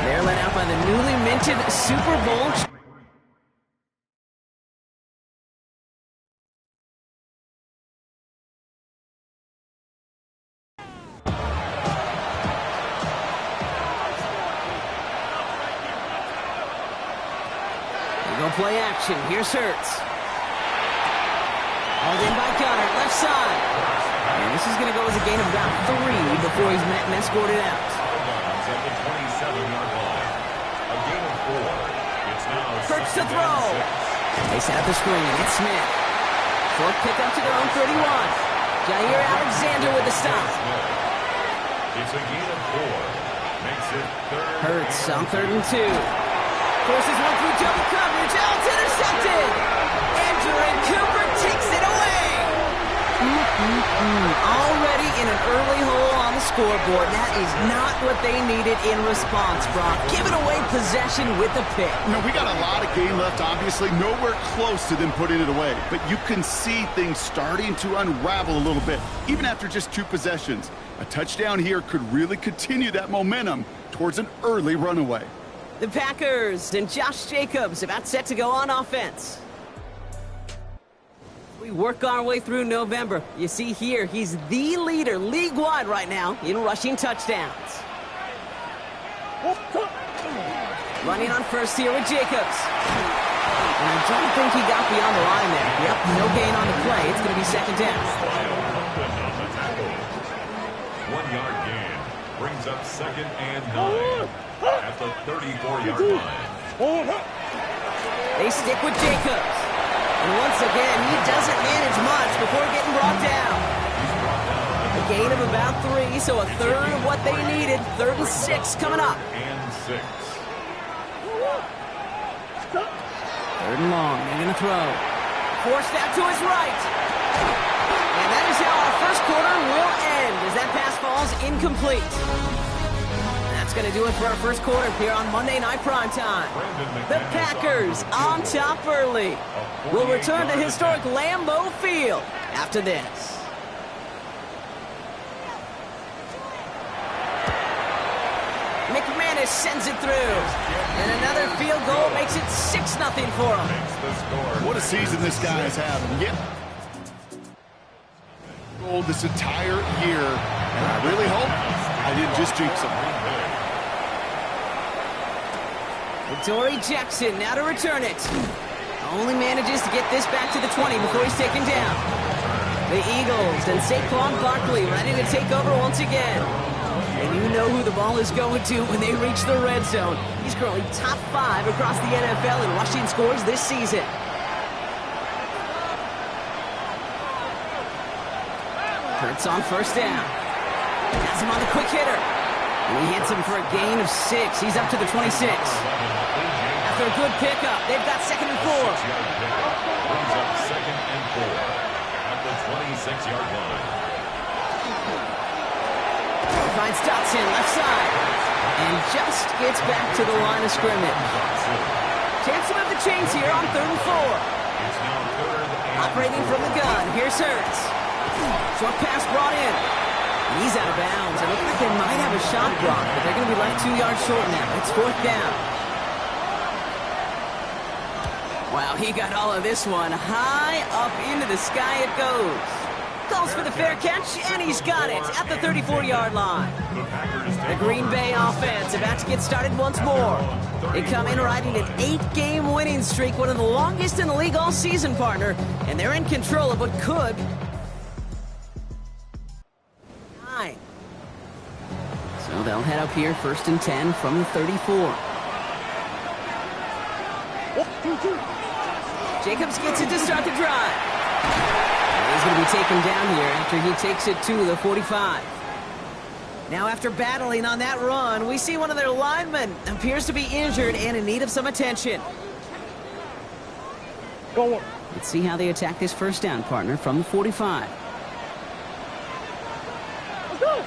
They're led out by the newly minted Super Bowl. They go play action. Here's Hurts. Hauled in by Gunner, left side. And this is going to go as a gain of about 3 before he's met and escorted out. At the 27-yard line. A gain of 4. It's now Hurts to throw. They set up the screen. It's Smith. Short pickup to their own 31. Jair Alexander with the stop. It's a gain of 4. Makes it 3rd. Hurts on 3rd and 2. Forces one through double coverage. Oh, it's intercepted. Andrew Cooper takes it away. Already in an early hole on the scoreboard. That is not what they needed in response, Brock. Giving away possession with a pick. You know, we got a lot of game left, obviously. Nowhere close to them putting it away. But you can see things starting to unravel a little bit, even after just 2 possessions. A touchdown here could really continue that momentum towards an early runaway. The Packers and Josh Jacobs about set to go on offense. We work our way through November. You see here, he's the leader league-wide right now in rushing touchdowns. Running on first here with Jacobs. And I don't think he got beyond the line there. Yep, no gain on the play. It's going to be 2nd down. 1-yard gain brings up 2nd and 9 at the 34-yard line. They stick with Jacobs. And once again, he doesn't manage much before getting brought down. A gain of about 3, so a third of what they needed. 3rd and 6 coming up. And 6. Third and long. They're going to throw. Forced out to his right. And that is how our first quarter will end as that pass falls incomplete. That's going to do it for our first quarter here on Monday Night Primetime. The Packers on top early. We'll return to historic Lambeau Field after this. McManus sends it through. And another field goal makes it 6-0 for him. What a season this guy is having. Yep. Goal this entire year. And I really hope I didn't just jinx him. Dory Jackson now to return it. Only manages to get this back to the 20 before he's taken down. The Eagles and Saquon Barkley ready to take over once again. And you know who the ball is going to when they reach the red zone. He's currently top 5 across the NFL in rushing scores this season. Hurts on first down. Has him on the quick hitter. And he hits him for a gain of 6. He's up to the 26. After a good pickup, they've got 2nd and 4. Brings up 2nd and 4 at the 26-yard line. Finds Dotson left side. And just gets back to the line of scrimmage. Chance to move the chains here on 3rd and 4. It's now 3rd and Operating from the gun. Here's Hurts. Short pass brought in. And he's out of bounds. It looks like they might have a shot block, but they're going to be left 2 yards short now. It's 4th down. Wow, he got all of this one. High up into the sky it goes. Calls for the fair catch, and he's got it at the 34-yard line. The Green Bay offense about to get started once more. They come in riding an 8-game winning streak, one of the longest in the league all season, partner, and they're in control of what could. So they'll head up here 1st and 10 from the 34. Jacobs gets it to start the drive. He's going to be taken down here after he takes it to the 45. Now after battling on that run, we see one of their linemen appears to be injured and in need of some attention. Let's see how they attack this first down, partner, from the 45. Let's go!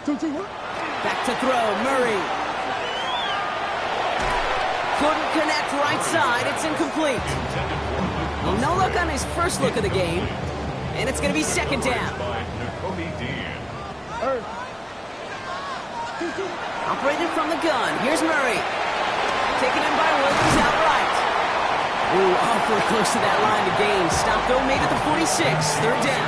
Back to throw, Murray. Couldn't connect right side, it's incomplete. Well, no look on his first look of the game, and it's going to be 2nd down. Operated from the gun, here's Murray. Taken in by Williams outright. Ooh, awfully close to that line to gain. Stop though, made it to 46, 3rd down.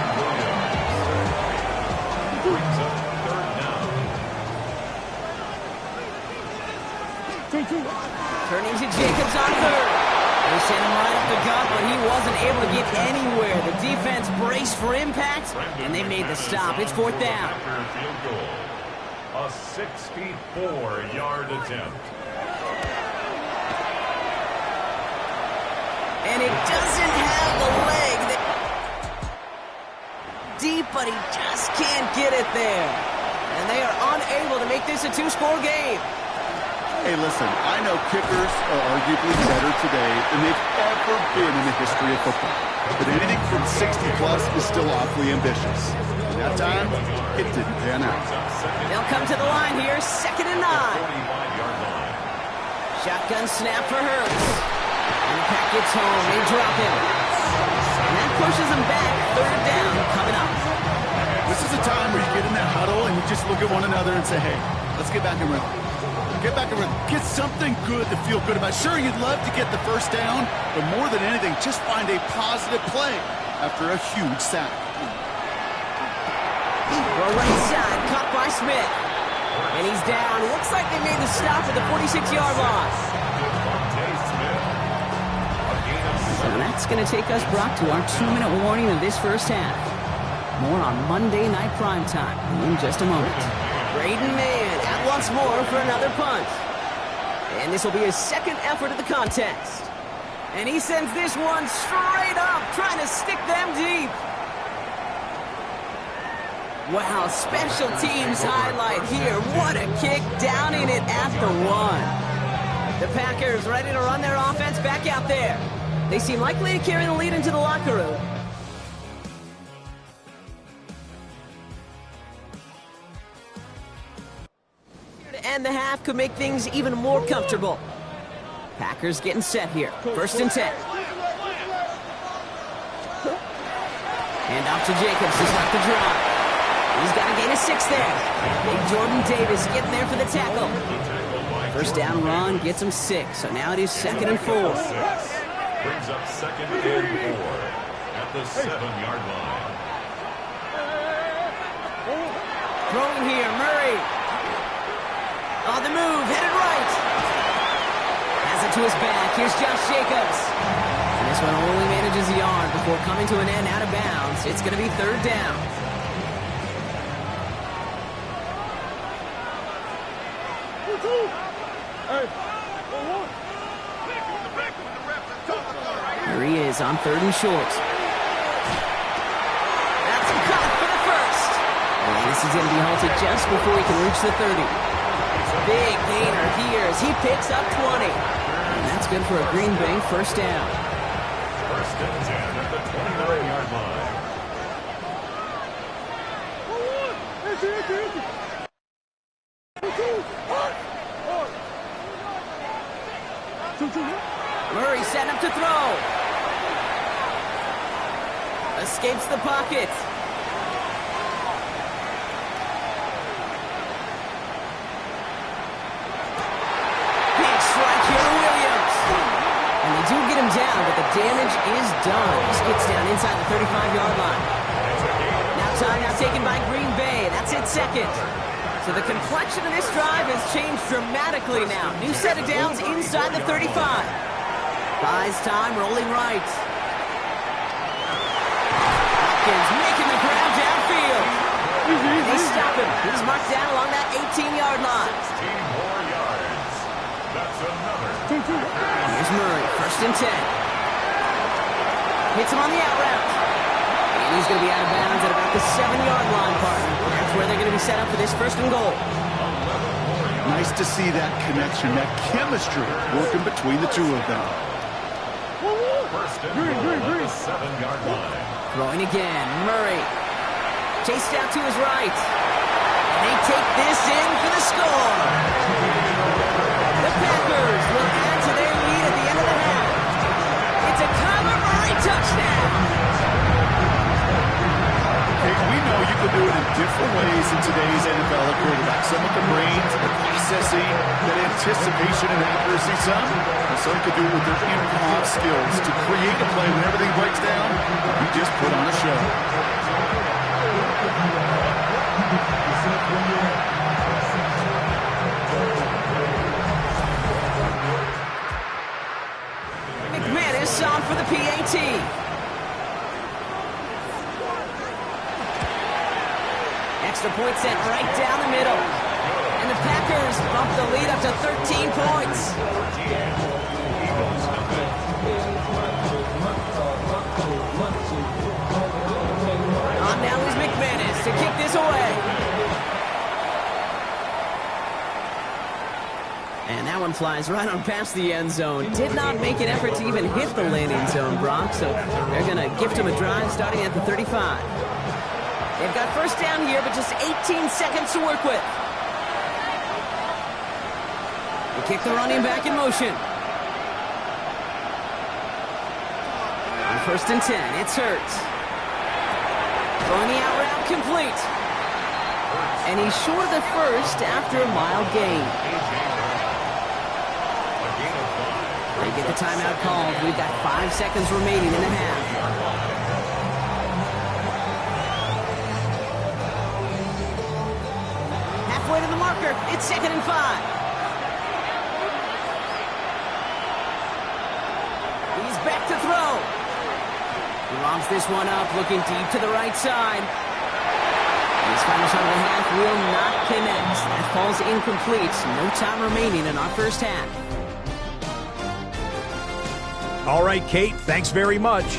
Turning to Jacobs on 3rd. They sent him right up the gut, but he wasn't able to get anywhere. The defense braced for impact, and they made the stop. It's 4th down. A 64-yard attempt. And it doesn't have the leg. Deep, but he just can't get it there. And they are unable to make this a 2-score game. Hey, listen, I know kickers are arguably better today than they've ever been in the history of football. But anything from 60-plus is still awfully ambitious. And that time, it didn't pan out. They'll come to the line here, 2nd and 9. Shotgun snap for Hurts. And the pack gets home. They drop him. And that pushes them back. 3rd down coming up. This is a time where you get in that huddle and you just look at one another and say, hey, let's get back in rhythm. Get back in rhythm. Get something good to feel good about. Sure, you'd love to get the first down, but more than anything, just find a positive play after a huge sack. Go right side, caught by Smith. And he's down. Looks like they made the stop at the 46-yard line. So that's going to take us, Brock, to our 2-minute warning of this first half. More on Monday Night Primetime in just a moment. Braden Mann at once more for another punt. And this will be his second effort of the contest. And he sends this one straight up, trying to stick them deep. Wow, special teams highlight here. What a kick, down in it at the 1. The Packers ready to run their offense back out there. They seem likely to carry the lead into the locker room. Here to end the half could make things even more comfortable. Packers getting set here. 1st and 10. Hand off to Jacobs to start the drive. He's got to gain a 6 there. Big Jordan Davis getting there for the tackle. 1st down run gets him 6. So now it is 2nd and 4. Brings up 2nd and 4 at the 7-yard line. Throwing here, Murray. On the move, headed right. Has it to his back. Here's Josh Jacobs. And this one only manages a yard before coming to an end out of bounds. It's going to be 3rd down. Here he is on 3rd and short. That's a cut for the 1st. And this is going to be halted just before he can reach the 30. Big gainer here as he picks up 20. And that's good for a Green Bay 1st down. 1st and 10 at the 29-yard line. Murray setting up to throw. Escapes the pocket. Big strike here to Williams. And they do get him down, but the damage is done. This gets down inside the 35-yard line. Now taken by Green Bay. That's it 2nd. So the complexion of this drive has changed dramatically now. New set of downs inside the 35. Buys time, rolling right. Hopkins making the grab downfield. They stop him. He's marked down along that 18-yard line. 16 more yards. That's another. Here's Murray, 1st and 10. Hits him on the out route. And he's going to be out of bounds at about the 7-yard line, partner. That's where they're going to be set up for this 1st and goal. Nice to see that connection, that chemistry working between the two of them. 1st and goal at the 7-yard line. Throwing again, Murray. Chased out to his right. And they take this in for the score. The Packers will add to their lead at the end of the half. It's a Kyler Murray touchdown. Hey, we know you can do it in different ways in today's NFL at quarterback. Some with the brains, the processing, that anticipation and accuracy. Some can do it with their improv skills to create a play when everything breaks down. You just put on a show. McManus on for the PAT. Extra point set right down the middle. And the Packers bump the lead up to 13 points. On now is McManus to kick this away. And that one flies right on past the end zone. Did not make an effort to even hit the landing zone, Brock. So they're going to gift him a drive starting at the 35. They've got 1st down here, but just 18 seconds to work with. They kick the running back in motion. On 1st and 10, it's Hurts. Throwing the out route complete. And he's short of the 1st after a mild gain. They get the timeout called. We've got 5 seconds remaining in the half. Halfway to the marker. It's 2nd and 5. He's back to throw. He lobs this one up, looking deep to the right side. This final shot of the half will not connect. That falls incomplete. No time remaining in our first half. All right, Kate, thanks very much.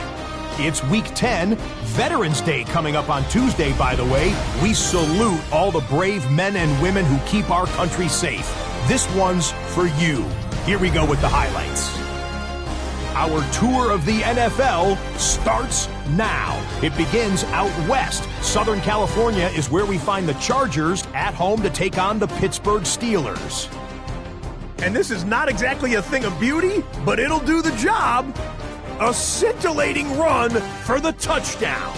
It's Week 10, Veterans Day coming up on Tuesday, by the way. We salute all the brave men and women who keep our country safe. This one's for you. Here we go with the highlights. Our tour of the NFL starts now. It begins out west. Southern California is where we find the Chargers at home to take on the Pittsburgh Steelers. And this is not exactly a thing of beauty, but it'll do the job. A scintillating run for the touchdown.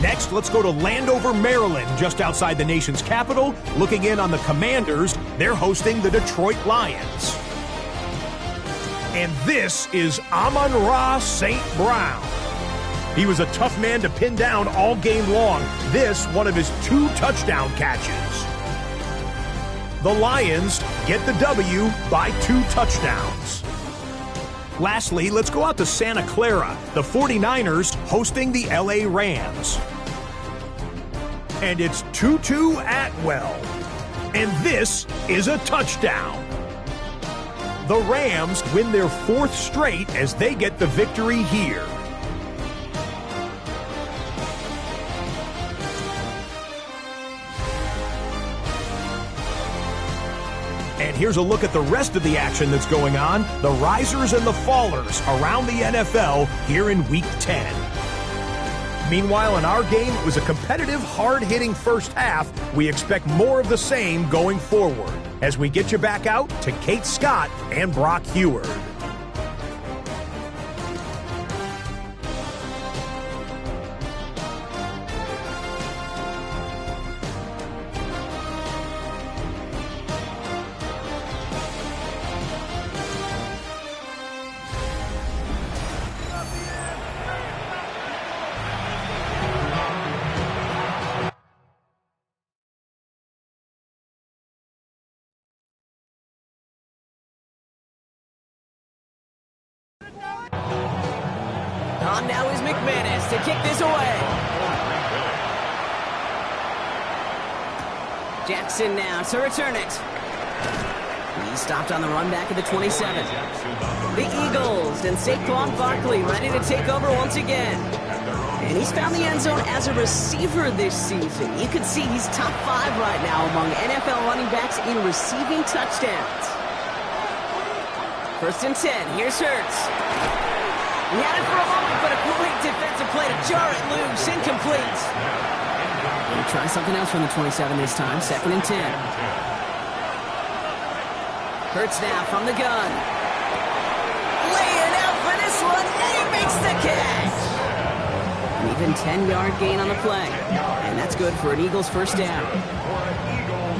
Next, let's go to Landover, Maryland, just outside the nation's capital. Looking in on the Commanders, they're hosting the Detroit Lions. And this is Amon-Ra St. Brown. He was a tough man to pin down all game long. This, one of his 2 touchdown catches. The Lions get the W by 2 touchdowns. Lastly, let's go out to Santa Clara. The 49ers hosting the LA Rams. And it's Tutu Atwell. And this is a touchdown. The Rams win their 4th straight as they get the victory here. And here's a look at the rest of the action that's going on. The risers and the fallers around the NFL here in Week 10. Meanwhile, in our game, it was a competitive, hard-hitting first half. We expect more of the same going forward as we get you back out to Kate Scott and Brock Heward. On now is McManus to kick this away. Jackson now to return it. He stopped on the run back at the 27. The Eagles and Saquon Barkley ready to take over once again. And he's found the end zone as a receiver this season. You can see he's top 5 right now among NFL running backs in receiving touchdowns. 1st and 10. Here's Hurts. He had it for a moment, but a great defensive play to jar it loose. Incomplete. We'll try something else from the 27 this time. 2nd and 10. Hurts now from the gun. Laying out for this one, and he makes the catch. An even 10-yard gain on the play. And that's good for an Eagles first down.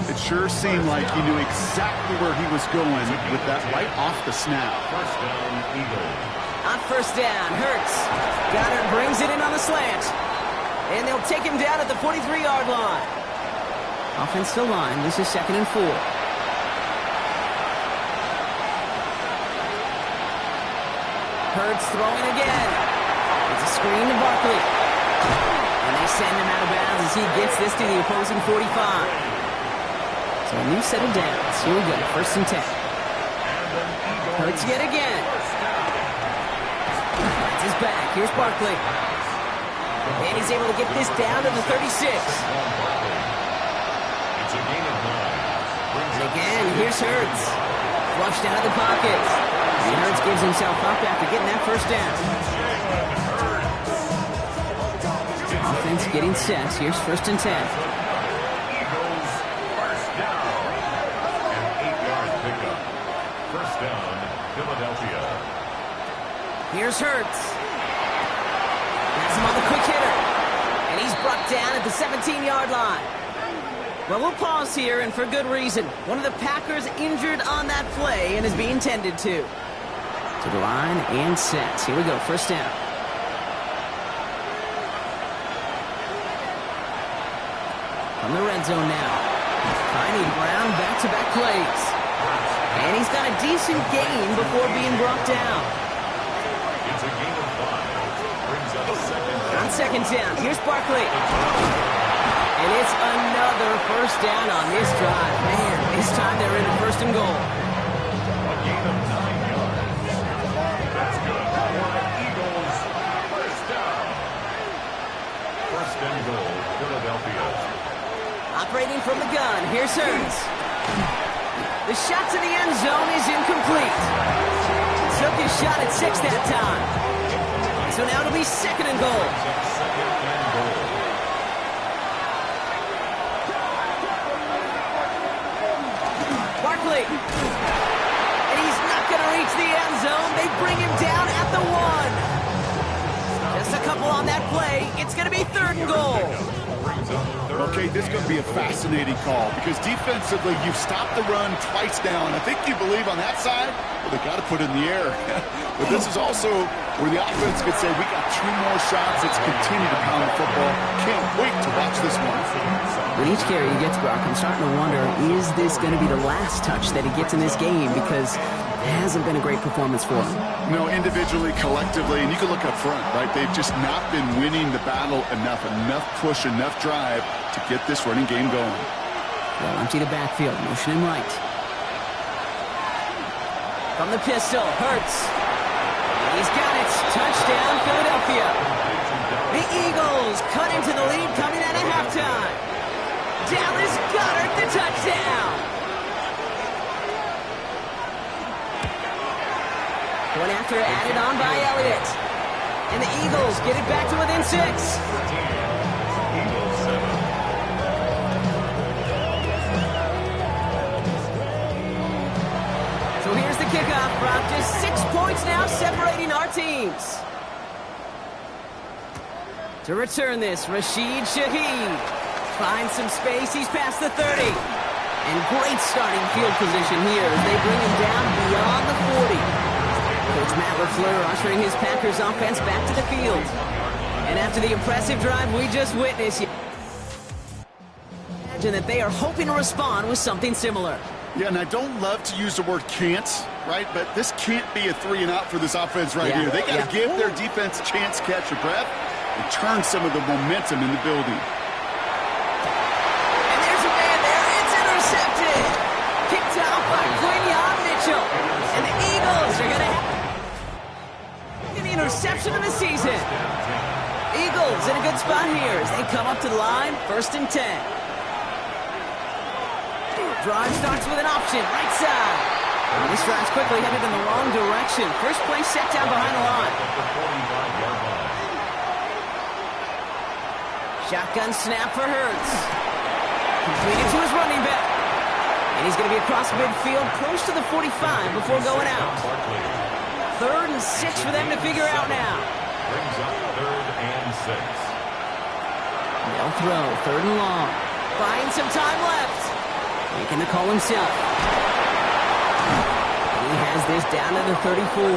It sure seemed like he knew exactly where he was going with that right off the snap. First down, Eagles. On 1st down, Hurts. Goddard brings it in on the slant. And they'll take him down at the 43-yard line. Offensive line, this is 2nd and 4. Hurts throwing again. It's a screen to Barkley. And they send him out of bounds as he gets this to the opposing 45. So a new set of downs. Here we go, 1st and 10. Hurts yet again. His back. Here's Barkley. And he's able to get this down to the 36. And again, here's Hurts. Flushed out of the pocket. And Hurts gives himself up after getting that 1st down. Offense getting set. Here's 1st and 10. Eagles, first down. An 8-yard pickup. First down, Philadelphia. Here's Hurts. Has him on the quick hitter. And he's brought down at the 17-yard line. Well, we'll pause here, and for good reason. One of the Packers injured on that play and is being tended to. To the line and set. Here we go, 1st down. From the red zone now. Finding Brown back-to-back plays. And he's got a decent gain before being brought down. It's a gain of 5. Brings up a 2nd down. On 2nd down, here's Barkley. And it's another first down on this drive. Man, this time they're in first and goal. A gain of 9 yards. That's good for the Eagles. First down. First and goal, Philadelphia. Operating from the gun, here's Hurts. The shot to the end zone is incomplete. Took his shot at 6 that time. So now it'll be second and goal. Second and goal. Barkley. And he's not going to reach the end zone. They bring him down at the 1. Just a couple on that play. It's going to be third and goal. Okay, this is going to be a fascinating call because defensively, you've stopped the run twice now, and I think you believe on that side, well, they got to put it in the air. But this is also where the offense could say, we got 2 more shots. Let's continue to pound the football. Can't wait to watch this one. With each carry he gets, Brock, I'm starting to wonder, is this going to be the last touch that he gets in this game? Because it hasn't been a great performance for him. You know, individually, collectively, and you can look up front, right? They've just not been winning the battle enough push, enough drive to get this running game going. They'll empty the backfield, motioning right. From the pistol, Hurts. He's got it. Touchdown, Philadelphia. The Eagles cut into the lead coming out of halftime. Dallas Goedert the touchdown. One after added on by Elliott. And the Eagles get it back to within 6. Eagles 7. So here's the kickoff, Brock. Just 6 points now separating our teams. To return this, Rashid Shaheed finds some space. He's past the 30. And great starting field position here as they bring him down beyond the 40. Coach Matt LaFleur ushering his Packers offense back to the field. And after the impressive drive we just witnessed, imagine that they are hoping to respond with something similar. Yeah, and I don't love to use the word can't, right? But this can't be a 3 and out for this offense right here. They got to give their defense a chance to catch a breath and turn some of the momentum in the building. And there's a man there. It's intercepted. Kicked out by Quinyon Mitchell. And the Eagles are going to have an interception of the season. Eagles in a good spot here as they come up to the line. First and 10. Drive starts with an option, right side. And this drive's quickly headed in the wrong direction. First play set down behind the line. Shotgun snap for Hurts. Completed to his running back. And he's going to be across midfield, close to the 45 before going out. 3rd and 6 for them to figure out now. Brings up 3rd and 6. They'll throw, 3rd and long. Buying some time left. Making the call himself. He has this down to the 34.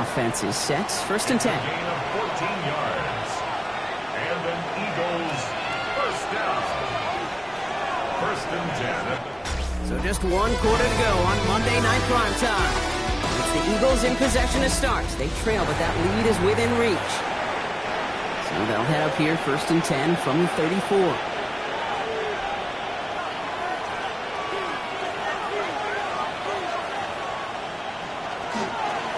Offense is set. First and 10. Gain of 14 yards. And an Eagles first down. First and 10. So just 1 quarter to go on Monday Night Primetime. It's the Eagles in possession to start. They trail, but that lead is within reach. So they'll head up here, first and 10 from the 34.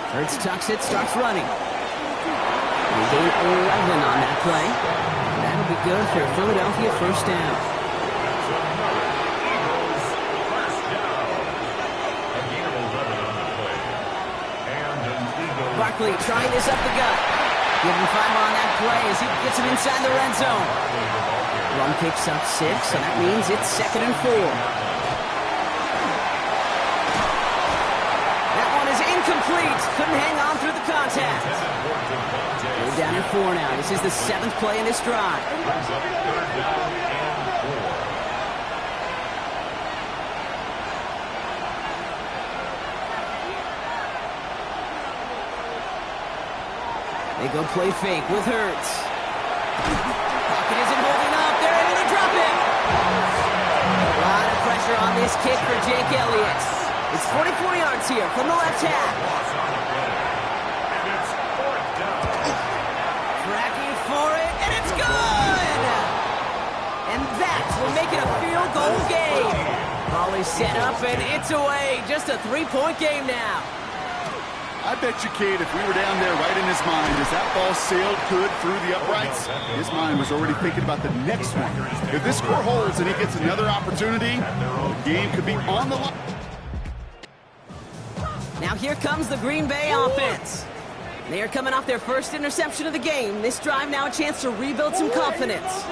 Hurts tucks it, starts running. They gain 11 on that play. And that'll be good for Philadelphia first down. Eagles first down. A gain of 11 on the play. And an Eagles. Barkley trying this up the gut. Give him 5 on that play as he gets him inside the red zone. Run picks up 6, so that means it's 2nd and 4. Incomplete. Couldn't hang on through the contact. We're down at 4 now. This is the 7th play in this drive. They go play fake with Hurts. Pocket isn't holding up. They're able to drop it. A lot of pressure on this kick for Jake Elliott. It's 44 yards here from the left half. And it's 4th down. Tracking for it, and it's good! goal game. Ball is set up, and it's away. Just a three-point game now. I bet you, Kate, if we were down there right in his mind, as that ball sailed good through the uprights, his mind was already thinking about the next one. If this score holds and he gets another opportunity, the game could be on the line. Now here comes the Green Bay offense. They are coming off their first interception of the game. This drive now a chance to rebuild some confidence.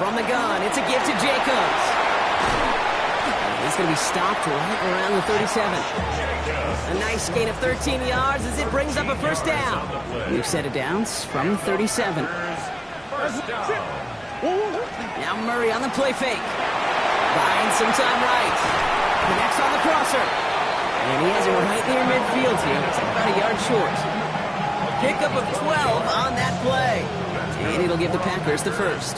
From the gun, it's a give to Jacobs. He's going to be stopped right around the 37. A nice gain of 13 yards as it brings up a first down. We've set it down from 37. Now Murray on the play fake. Buying some time right. Connects on the crosser. And he has it right near midfield here. It's about a yard short. Pickup of 12 on that play. And it'll give the Packers the first.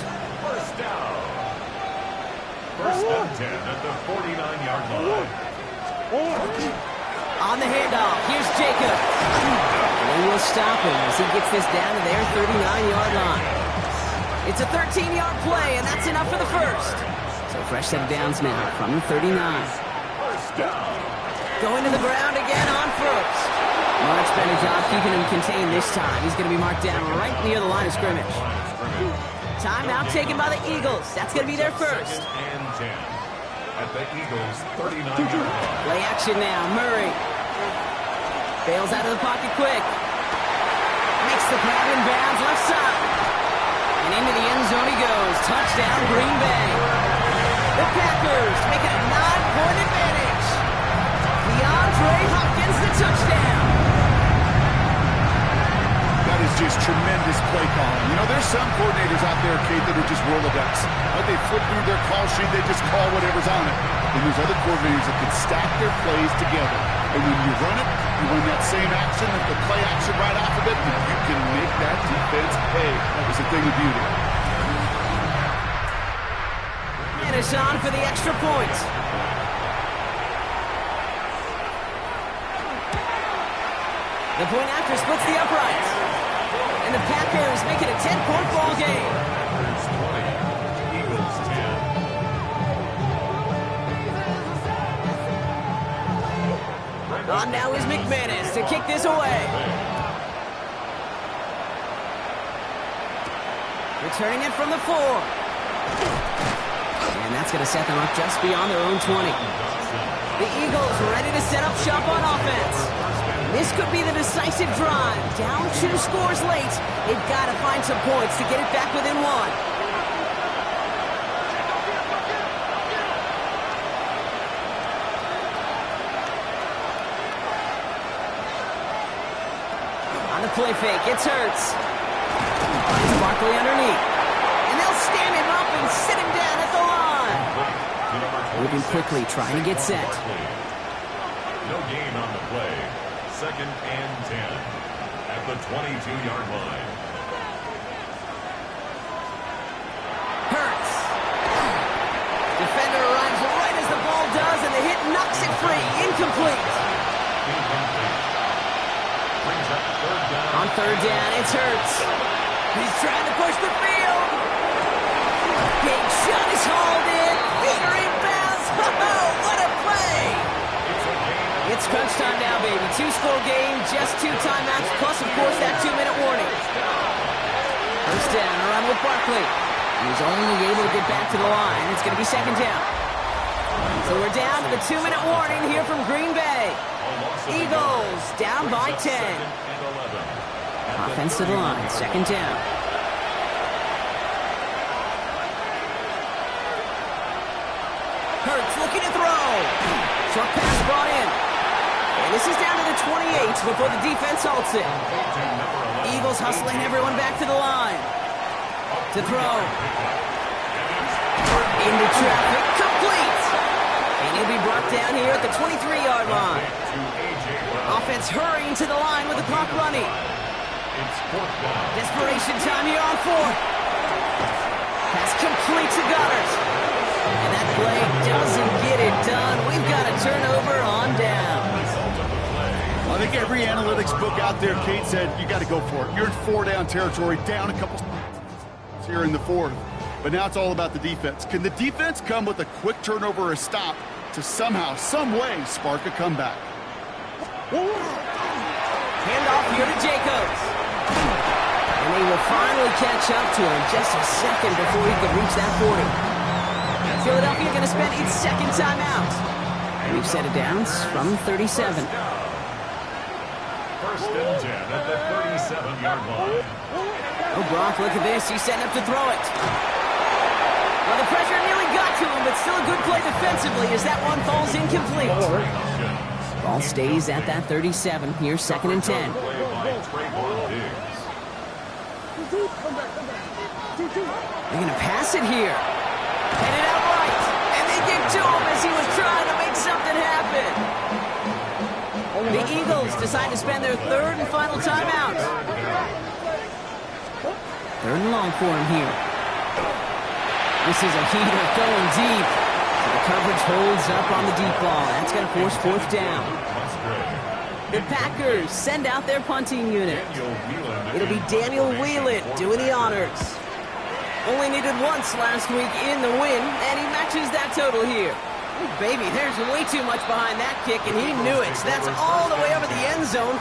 First and 10 at the 49-yard line. On the handoff, here's Jacob. They will stop him as he gets this down to their 39-yard line. It's a 13-yard play, and that's enough for the first. So fresh set of downs now from the 39. Going to the ground again on first. Much better job keeping him contained this time. He's going to be marked down right near the line of scrimmage. Timeout taken by the Eagles. That's going to be their first. And 10 at the Eagles' 39-yard line. Play action now. Murray bails out of the pocket quick. Makes the grab in bounds left side. And into the end zone he goes. Touchdown, Green Bay. The Packers make it a 9-point advantage. DeAndre Hopkins, the touchdown. That is just tremendous play calling. You know, there's some coordinators out there, Kate, that are just Rolodex. They flip through their call sheet, they just call whatever's on it. And there's other coordinators that can stack their plays together. And when you run it, you run that same action, the play action right off of it, and you can make that defense pay. That was a thing of beauty. And it's on for the extra point. The point after splits the uprights. And the Packers make it a 10-point ball game. Packers 20, Eagles 10. On now is McManus to kick this away. Returning it from the 4. And that's going to set them up just beyond their own 20. The Eagles ready to set up shop on offense. This could be the decisive drive. Down 2 scores late. They've got to find some points to get it back within 1. On the play fake, it's Hurts. Finds Barkley underneath. And they'll stand him up and sit him down at the line. Moving quickly, trying to get set. No gain on the play. Second and 10 at the 22-yard line. Hurts. Defender arrives right as the ball does, and the hit knocks it free. Incomplete. Brings up third down. On third down, it's Hurts. He's trying to push the field. Big shot is hauled in. Peter inbounds. Oh, what a play. It's crunch time now, baby. 2-score game, just 2 timeouts, plus, of course, that 2-minute warning. First down, around with Barkley. He's only able to get back to the line. It's going to be second down. So we're down to the 2-minute warning here from Green Bay. Eagles down by 10. Offense to the line, second down. Hurts looking to throw. Short pass brought in. And this is down to the 28 before the defense halts it. Eagles hustling everyone back to the line. To throw. Into traffic. Complete. And he'll be brought down here at the 23-yard line. Offense hurrying to the line with the clock running. Desperation time here on 4th. Pass complete to Goddard. And that play doesn't get it done. We've got a turnover on down. I think every analytics book out there, Kate, said you got to go for it. You're in 4-down territory, down a couple here in the 4th. But now it's all about the defense. Can the defense come with a quick turnover or a stop to somehow, some way, spark a comeback? Handoff here to Jacobs. And they will finally catch up to him just a second before he could reach that 40. Philadelphia going to spend its second timeout. We've set it down from 37. First and 10 at the 37-yard line. Oh, Gronk, look at this. He's setting up to throw it. Well, the pressure nearly got to him, but still a good play defensively as that one falls incomplete. Ball stays at that 37. Here's second and 10. They're going to pass it here. Headed out right. And they get to him as he was trying to make something happen. The Eagles decide to spend their third and final timeout. Third and long for him here. This is a heater going deep. So the coverage holds up on the deep ball. That's going to force fourth down. The Packers send out their punting unit. It'll be Daniel Whelan doing the honors. Only needed once last week in the win, and he matches that total here. Ooh, baby, there's way too much behind that kick, and he knew it. So that's all the way over the end zone.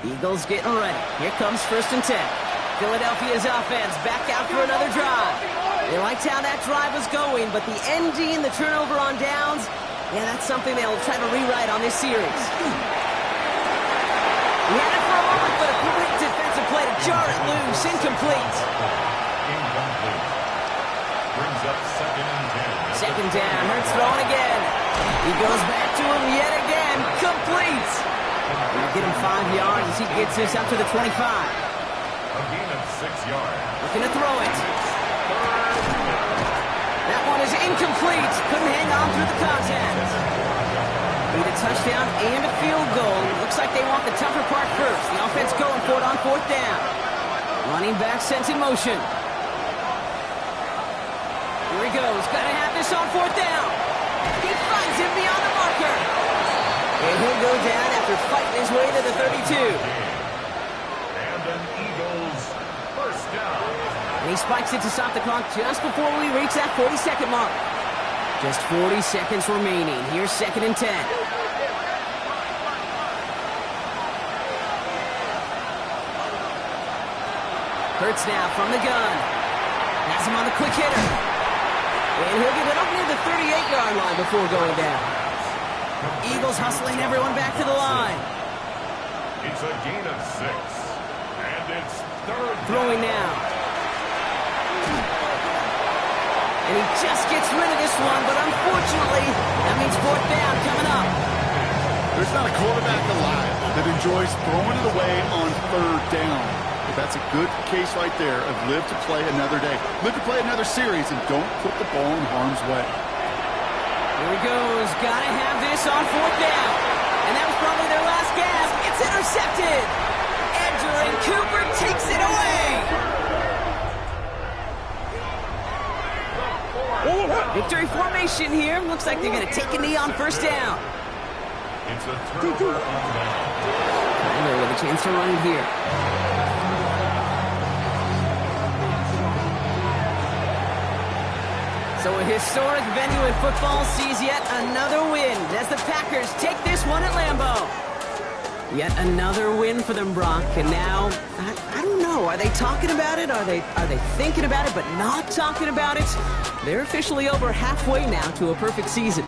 Eagles getting ready. Here comes first and 10. Philadelphia's offense back out for another drive. They liked how that drive was going, but the ND and the turnover on downs, yeah, that's something they'll try to rewrite on this series. He had it for a moment, but a great defensive play to jar it loose. Incomplete. Brings up second and 10. Second down. Hurts throwing again. He goes back to him yet again. Complete. They'll get him 5 yards as he gets this up to the 25. A gain of 6 yards. Looking to throw it. That one is incomplete. Couldn't hang on through the contact. Need a touchdown and a field goal. Looks like they want the tougher part first. The offense going for it on fourth down. Running back sent in motion. Here he goes. Got to have this on fourth down. He finds him beyond the marker. And he'll go down after fighting his way to the 32. And an Eagles first down. And he spikes it to stop the clock just before we reach that 40-second mark. Just 40 seconds remaining. Here's second and 10. Hurts now from the gun. Has him on the quick hitter. And he'll get it up near the 38-yard line before going down. Eagles hustling everyone back to the line. It's a gain of 6. And it's third down. Throwing now. And he just gets rid of this one, but unfortunately, that means fourth down coming up. There's not a quarterback alive that enjoys throwing it away on third down. But that's a good case right there of live to play another day. Live to play another series, and don't put the ball in harm's way. Here he goes. Gotta have this on fourth down. And that was probably their last gasp. It's intercepted. Edgerrin Cooper takes it away. Victory formation here. Looks like they're going to take a knee on first down. It's a turnover on down. Kyler with a chance to run here. So a historic venue in football sees yet another win as the Packers take this one at Lambeau. Yet another win for them, Brock. And now, I don't know. Are they talking about it? Are they thinking about it but not talking about it? They're officially over halfway now to a perfect season.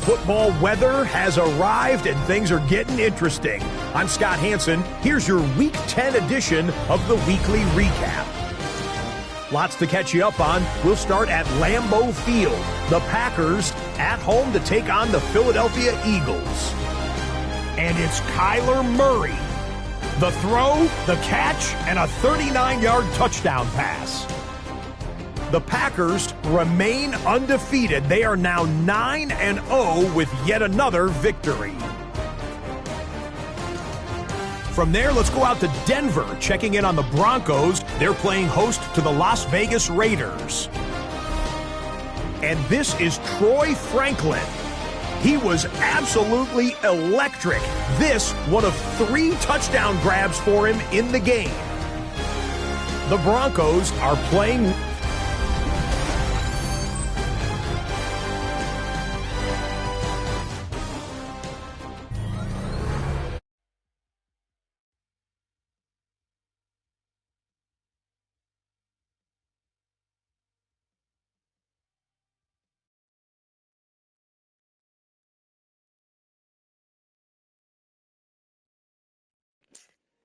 Football weather has arrived and things are getting interesting. I'm Scott Hanson. Here's your Week 10 edition of the Weekly Recap. Lots to catch you up on. We'll start at Lambeau Field. The Packers at home to take on the Philadelphia Eagles. And it's Kyler Murray. The throw, the catch, and a 39-yard touchdown pass. The Packers remain undefeated. They are now 9-0 with yet another victory. From there, let's go out to Denver, checking in on the Broncos. They're playing host to the Las Vegas Raiders. And this is Troy Franklin. He was absolutely electric. This, one of 3 touchdown grabs for him in the game. The Broncos are playing...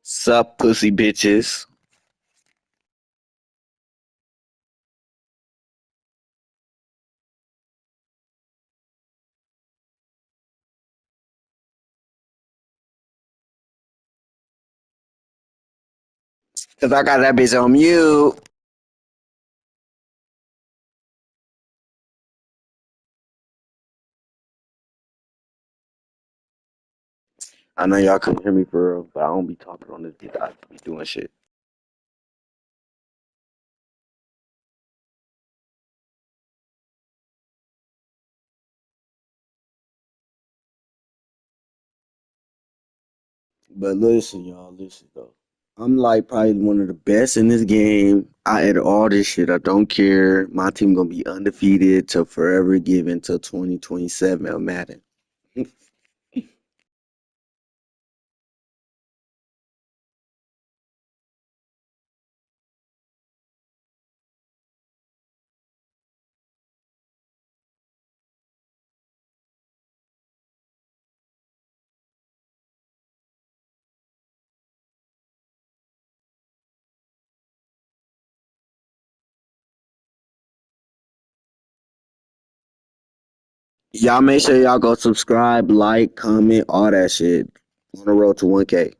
Sup, pussy bitches. Cause I got that bitch on mute. I know y'all couldn't hear me for real, but I don't be talking on this bitch. I be doing shit. But listen, y'all, listen though. I'm like probably one of the best in this game. I edit all this shit. I don't care. My team gonna be undefeated till forever given till 2027 of Madden. Y'all make sure y'all go subscribe, like, comment, all that shit. On the road to 1K.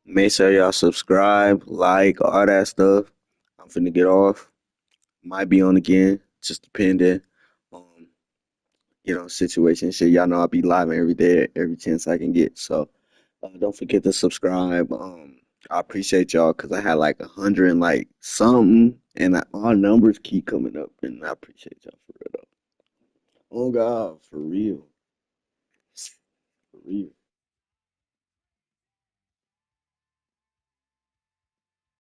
Make sure y'all subscribe, like, all that stuff. I'm finna get off. Might be on again, just depending on, situation shit. Y'all know I'll be live every day, every chance I can get. So don't forget to subscribe. I appreciate y'all because I had like 100 and like something, and our numbers keep coming up, and I appreciate y'all for real though. Oh God, for real, for real.